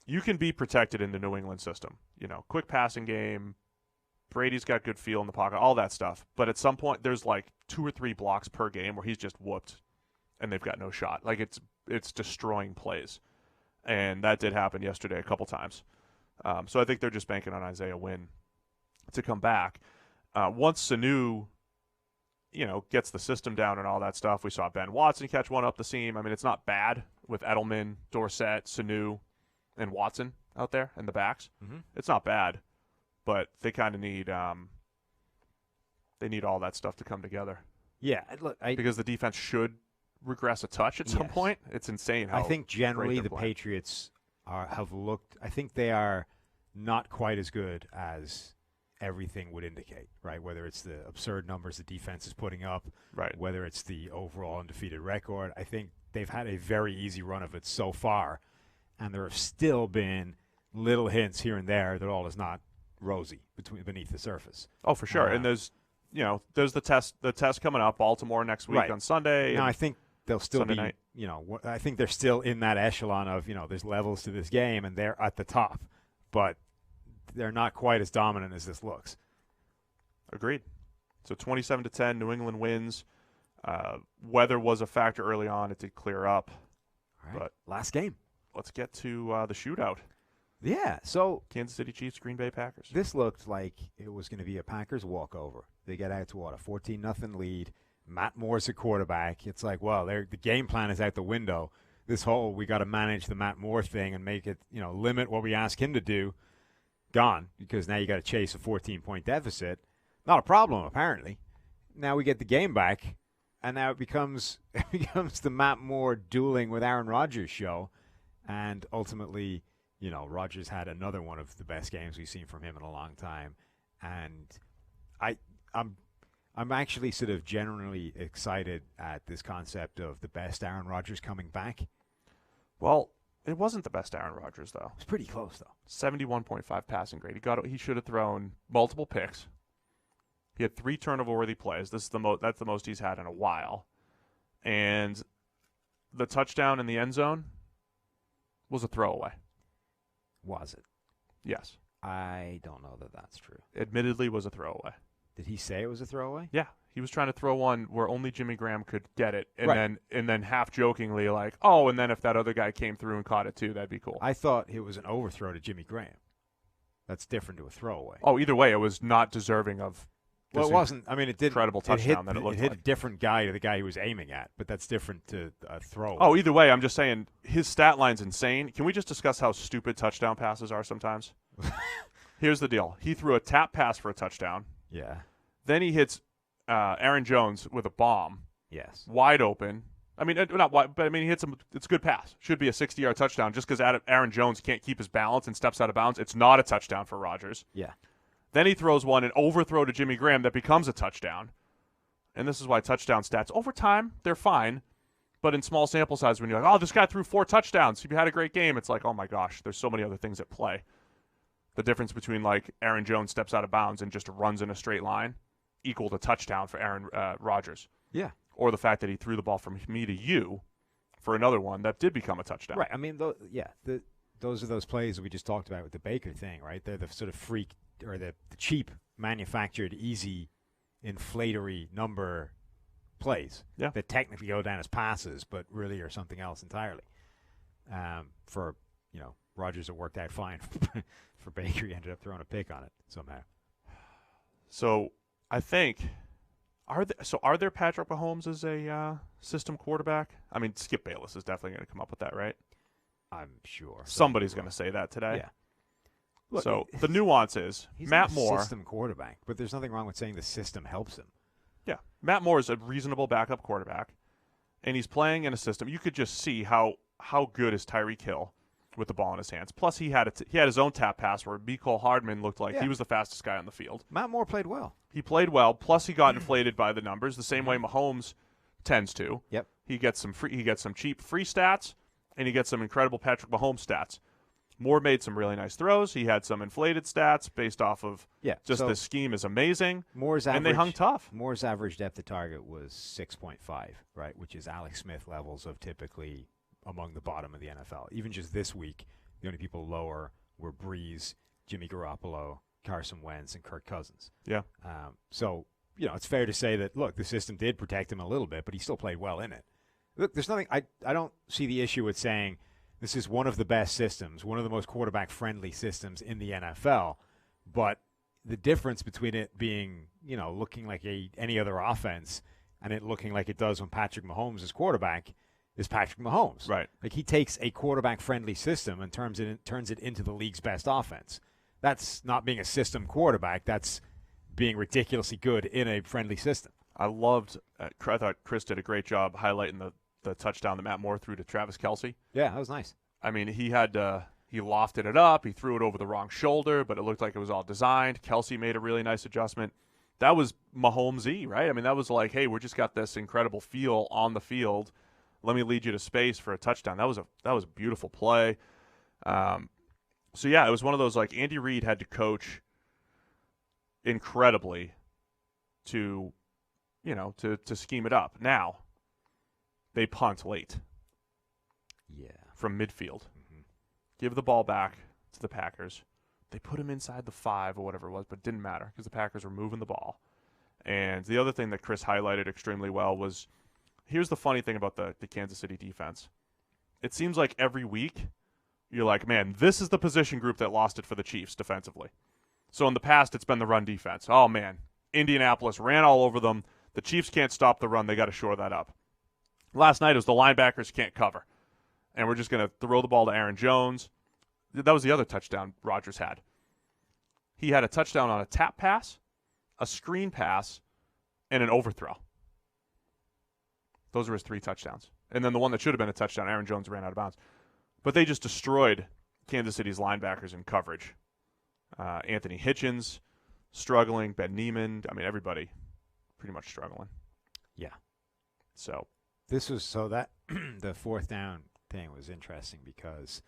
You can be protected in the New England system. Quick passing game. Brady's got good feel in the pocket, all that stuff. But at some point, there's like 2 or 3 blocks per game where he's just whooped, and they've got no shot. Like it's destroying plays, and that did happen yesterday a couple times. So I think they're just banking on Isaiah Wynn to come back. Once Sanu, gets the system down and all that stuff, we saw Ben Watson catch one up the seam. I mean, it's not bad with Edelman, Dorsett, Sanu, and Watson out there in the backs. Mm-hmm. It's not bad, but they kind of need they need all that stuff to come together. Yeah, look, because the defense should regress a touch at some point. It's insane how I think generally the playing. Patriots have looked. I think they are not quite as good as everything would indicate, right? Whether it's the absurd numbers the defense is putting up, right? Whether it's the overall undefeated record. I think they've had a very easy run of it so far, and there have still been little hints here and there that all is not rosy beneath the surface. Oh, for sure. And there's the test coming up, Baltimore next week on Sunday. Now I think they'll still Sunday be, night. I think they're still in that echelon of, there's levels to this game, and they're at the top, but they're not quite as dominant as this looks. Agreed. So 27-10, New England wins. Weather was a factor early on. It did clear up. All right. But last game. Let's get to the shootout. Yeah, so Kansas City Chiefs, Green Bay Packers. This looked like it was going to be a Packers walkover. They get out to, a 14-0 lead. Matt Moore's a quarterback. It's like, well, the game plan is out the window. This whole we got to manage the Matt Moore thing and make it, limit what we ask him to do, gone, because now you got to chase a 14-point deficit. Not a problem, apparently. Now we get the game back, and now it becomes the Matt Moore dueling with Aaron Rodgers show, and ultimately, Rodgers had another one of the best games we've seen from him in a long time, and I'm actually sort of generally excited at this concept of the best Aaron Rodgers coming back. Well, it wasn't the best Aaron Rodgers, though. It's pretty close, though. 71.5 passing grade. He should have thrown multiple picks. He had 3 turnover-worthy plays. That's the most he's had in a while. And the touchdown in the end zone was a throwaway. Was it? Yes. I don't know that that's true. Admittedly was a throwaway. Did he say it was a throwaway? Yeah. He was trying to throw one where only Jimmy Graham could get it, and then half jokingly like, oh, and then if that other guy came through and caught it too, that'd be cool. I thought it was an overthrow to Jimmy Graham. That's different to a throwaway. Oh, either way, it was not deserving of. Well, it wasn't. I mean, it did. Incredible touchdown that it looked hit like. A different guy to the guy he was aiming at, but that's different to a throwaway. Oh, either way, I'm just saying his stat line's insane. Can we just discuss how stupid touchdown passes are sometimes? Here's the deal: he threw a tap pass for a touchdown. Yeah. Then he hits Aaron Jones with a bomb. Yes. Wide open. I mean, not wide, but I mean, he hits him. It's a good pass. Should be a 60-yard touchdown. Just because Aaron Jones can't keep his balance and steps out of bounds, it's not a touchdown for Rodgers. Yeah. Then he throws one, an overthrow to Jimmy Graham that becomes a touchdown. And this is why touchdown stats, over time, they're fine. But in small sample size, when you're like, oh, this guy threw 4 touchdowns, if you had a great game, it's like, oh, my gosh, there's so many other things at play. The difference between, like, Aaron Jones steps out of bounds and just runs in a straight line equal to touchdown for Aaron Rodgers. Yeah. Or the fact that he threw the ball from me to you for another one that did become a touchdown. Right. I mean, those are those plays that we just talked about with the Baker thing, right? They're the sort of freak or the cheap, manufactured, easy, inflatory number plays that technically go down as passes, but really are something else entirely. Rodgers, it worked out fine. For Baker, he ended up throwing a pick on it somehow. So I think are there Patrick Mahomes as a system quarterback? I mean, Skip Bayless is definitely going to come up with that, right? I'm sure somebody's going to say that today. Yeah. Look, so the nuance is he's Matt not a Moore, system quarterback, but there's nothing wrong with saying the system helps him. Yeah, Matt Moore is a reasonable backup quarterback, and he's playing in a system. You could just see how good is Tyreek Hill with the ball in his hands. Plus, he had his own tap pass where Mecole Hardman looked like he was the fastest guy on the field. Matt Moore played well. He played well. Plus, he got inflated by the numbers the same way Mahomes tends to. Yep. He gets some cheap free stats, and he gets some incredible Patrick Mahomes stats. Moore made some really nice throws. He had some inflated stats based off of the scheme is amazing. And they hung tough. Moore's average depth of target was 6.5, right, which is Alex Smith levels of typically among the bottom of the NFL. Even just this week, the only people lower were Breeze, Jimmy Garoppolo, Carson Wentz, and Kirk Cousins. Yeah. So, it's fair to say that, look, the system did protect him a little bit, but he still played well in it. Look, there's nothing – I don't see the issue with saying – this is one of the best systems, one of the most quarterback-friendly systems in the NFL. But the difference between it being, looking like any other offense and it looking like it does when Patrick Mahomes is quarterback is Patrick Mahomes. Right. Like he takes a quarterback-friendly system and turns it into the league's best offense. That's not being a system quarterback. That's being ridiculously good in a friendly system. I thought Chris did a great job highlighting the touchdown that Matt Moore threw to Travis Kelce. Yeah, that was nice. I mean, he lofted it up. He threw it over the wrong shoulder, but it looked like it was all designed. Kelce made a really nice adjustment. That was Mahomes-y, right? I mean, that was like, hey, we just got this incredible feel on the field. Let me lead you to space for a touchdown. That was a beautiful play. So yeah, it was one of those like Andy Reid had to coach incredibly to scheme it up. Now, they punt late. Yeah. From midfield. Mm-hmm. Give the ball back to the Packers. They put him inside the 5 or whatever it was, but it didn't matter because the Packers were moving the ball. And the other thing that Chris highlighted extremely well was, here's the funny thing about the Kansas City defense. It seems like every week you're like, man, this is the position group that lost it for the Chiefs defensively. So in the past, it's been the run defense. Oh, man, Indianapolis ran all over them. The Chiefs can't stop the run. They got to shore that up. Last night it was the linebackers can't cover, and we're just going to throw the ball to Aaron Jones. That was the other touchdown Rodgers had. He had a touchdown on a tap pass, a screen pass, and an overthrow. Those were his 3 touchdowns. And then the one that should have been a touchdown, Aaron Jones ran out of bounds. But they just destroyed Kansas City's linebackers in coverage. Anthony Hitchens struggling, Ben Neiman. I mean, everybody pretty much struggling. Yeah. So that the fourth down thing was interesting because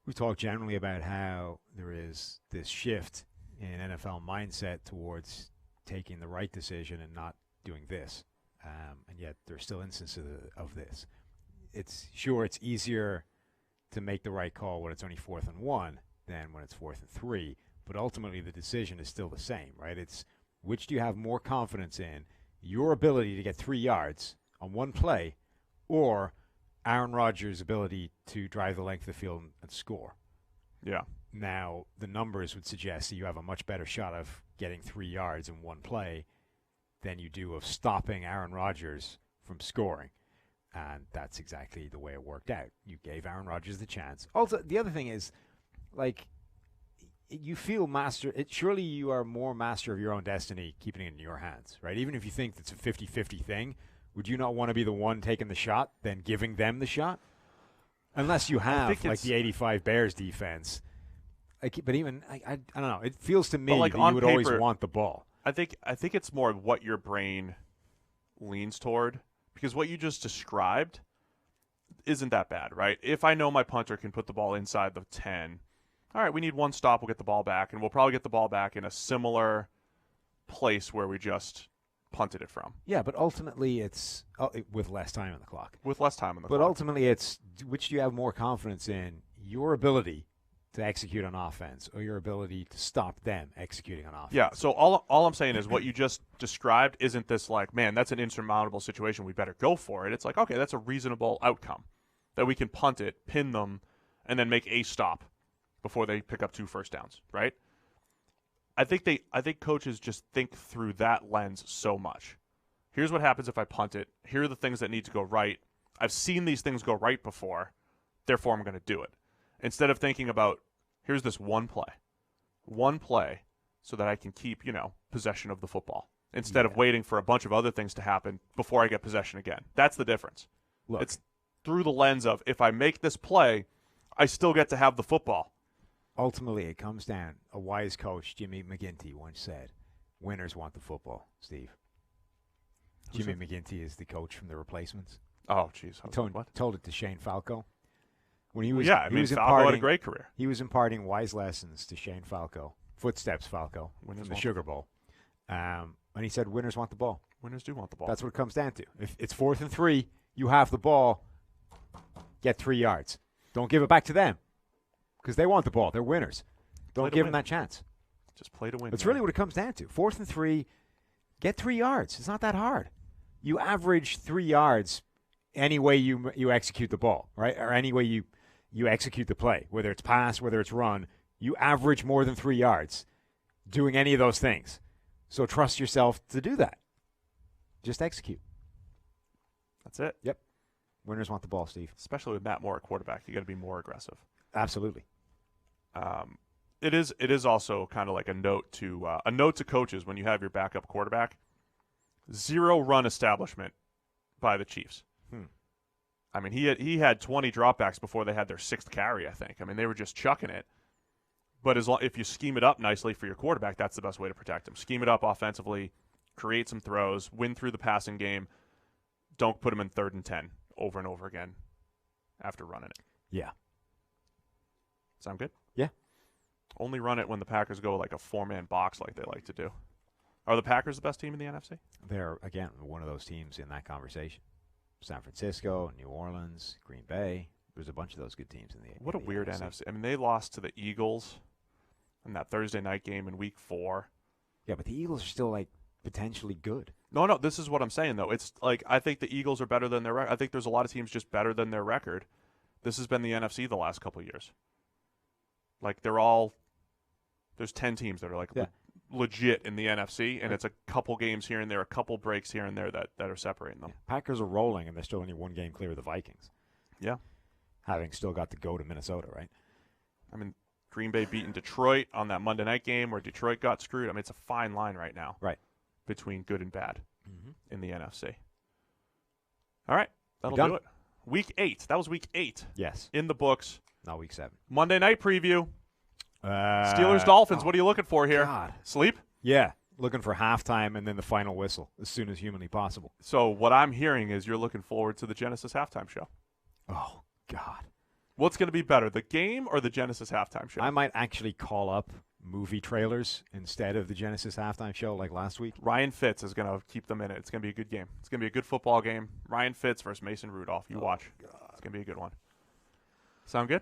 we talked generally about how there is this shift in NFL mindset towards taking the right decision and not doing this. And yet there's still instances of this. It's easier to make the right call when it's only 4th and 1 than when it's 4th and 3. But ultimately the decision is still the same, right? It's which do you have more confidence in? Your ability to get 3 yards on one play, or Aaron Rodgers' ability to drive the length of the field and score. Yeah. Now, the numbers would suggest that you have a much better shot of getting 3 yards in one play than you do of stopping Aaron Rodgers from scoring. And that's exactly the way it worked out. You gave Aaron Rodgers the chance. Also, the other thing is, like, you feel surely you are more master of your own destiny keeping it in your hands, right? Even if you think it's a 50-50 thing, would you not want to be the one taking the shot than giving them the shot? Unless you have, like, the 85 Bears defense. But even, I don't know. It feels to me that you would always want the ball. I think it's more what your brain leans toward, because what you just described isn't that bad, right? If I know my punter can put the ball inside the 10, all right, we need one stop, we'll get the ball back, and we'll probably get the ball back in a similar place where we just punted it from. Yeah, but ultimately it's with less time on the clock. But ultimately it's which do you have more confidence in, your ability to execute on offense or your ability to stop them executing on offense? Yeah, so all I'm saying is what you just described isn't this like, man, that's an insurmountable situation, we better go for it. It's like, okay, that's a reasonable outcome that we can punt it, pin them, and then make a stop before they pick up 2 first downs, right? I think coaches just think through that lens so much. Here's what happens if I punt it. Here are the things that need to go right. I've seen these things go right before, therefore I'm going to do it. Instead of thinking about, here's this one play so that I can keep, possession of the football instead of waiting for a bunch of other things to happen before I get possession again. That's the difference. Look, it's through the lens of, if I make this play, I still get to have the football. Ultimately, it comes down. A wise coach, Jimmy McGinty, once said, "Winners want the football." Steve. Jimmy McGinty is the coach from The Replacements. Oh, jeez. Told it to Shane Falco. When he was, Falco had a great career. He was imparting wise lessons to Shane Falco, Footsteps Falco, from the Sugar Bowl. And he said, winners want the ball. Winners do want the ball. That's what it comes down to. If it's 4th and 3, you have the ball, get 3 yards. Don't give it back to them because they want the ball. They're winners. Don't give them that chance. Just play to win. That's really what it comes down to. 4th and 3, get 3 yards. It's not that hard. You average 3 yards any way you execute the ball, right? Or any way you execute the play, whether it's pass, whether it's run. You average more than 3 yards doing any of those things. So trust yourself to do that. Just execute. That's it. Yep. Winners want the ball, Steve. Especially with Matt Moore at quarterback, you got to be more aggressive. Absolutely. It is also kind of like a note to coaches when you have your backup quarterback. 0 run establishment by the Chiefs. I mean, he had 20 dropbacks before they had their 6th carry, I think. I mean, they were just chucking it. But if you scheme it up nicely for your quarterback, that's the best way to protect him. Scheme it up offensively, create some throws, win through the passing game. Don't put him in 3rd and 10 over and over again after running it. Yeah. Sound good? Yeah. Only run it when the Packers go like a 4-man box like they like to do. Are the Packers the best team in the NFC? They're, again, one of those teams in that conversation. San Francisco, New Orleans, Green Bay. There's a bunch of those good teams in the What a weird NFC. I mean, they lost to the Eagles in that Thursday night game in Week 4. Yeah, but the Eagles are still, like, potentially good. No, this is what I'm saying, though. It's like I think the Eagles are better than their record. I think there's a lot of teams just better than their record. This has been the NFC the last couple of years. Like, there's 10 teams that are, like, legit in the NFC, and it's a couple games here and there, a couple breaks here and there that are separating them. Yeah. Packers are rolling, and they're still only 1 game clear of the Vikings. Yeah. Having still got to go to Minnesota, right? I mean, Green Bay beating Detroit on that Monday night game where Detroit got screwed. I mean, it's a fine line right now. Right. Between good and bad in the NFC. All right. That'll do it. Week 8. That was Week 8. Yes. In the books. Not Week 7. Monday night preview. Steelers-Dolphins. What are you looking for here? God. Sleep? Yeah. Looking for halftime and then the final whistle as soon as humanly possible. So what I'm hearing is you're looking forward to the Genesis halftime show. Oh, God. What's going to be better, the game or the Genesis halftime show? I might actually call up movie trailers instead of the Genesis halftime show like last week. Ryan Fitz is going to keep them in it. It's going to be a good game. It's going to be a good football game. Ryan Fitz versus Mason Rudolph. You watch. God. It's going to be a good one. Sound good?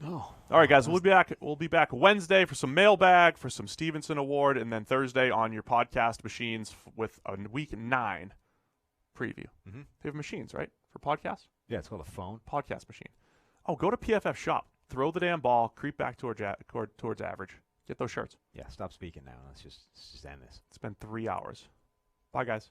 No. All right, guys. We'll be back Wednesday for some mailbag, for some Stevenson Award, and then Thursday on your podcast machines with a Week 9 preview. They have machines, right, for podcasts? Yeah, it's called a phone. Podcast machine. Oh, go to PFF shop. Throw the damn ball. Creep back towards average. Get those shirts. Yeah, stop speaking now. Let's just end this. It's been 3 hours. Bye, guys.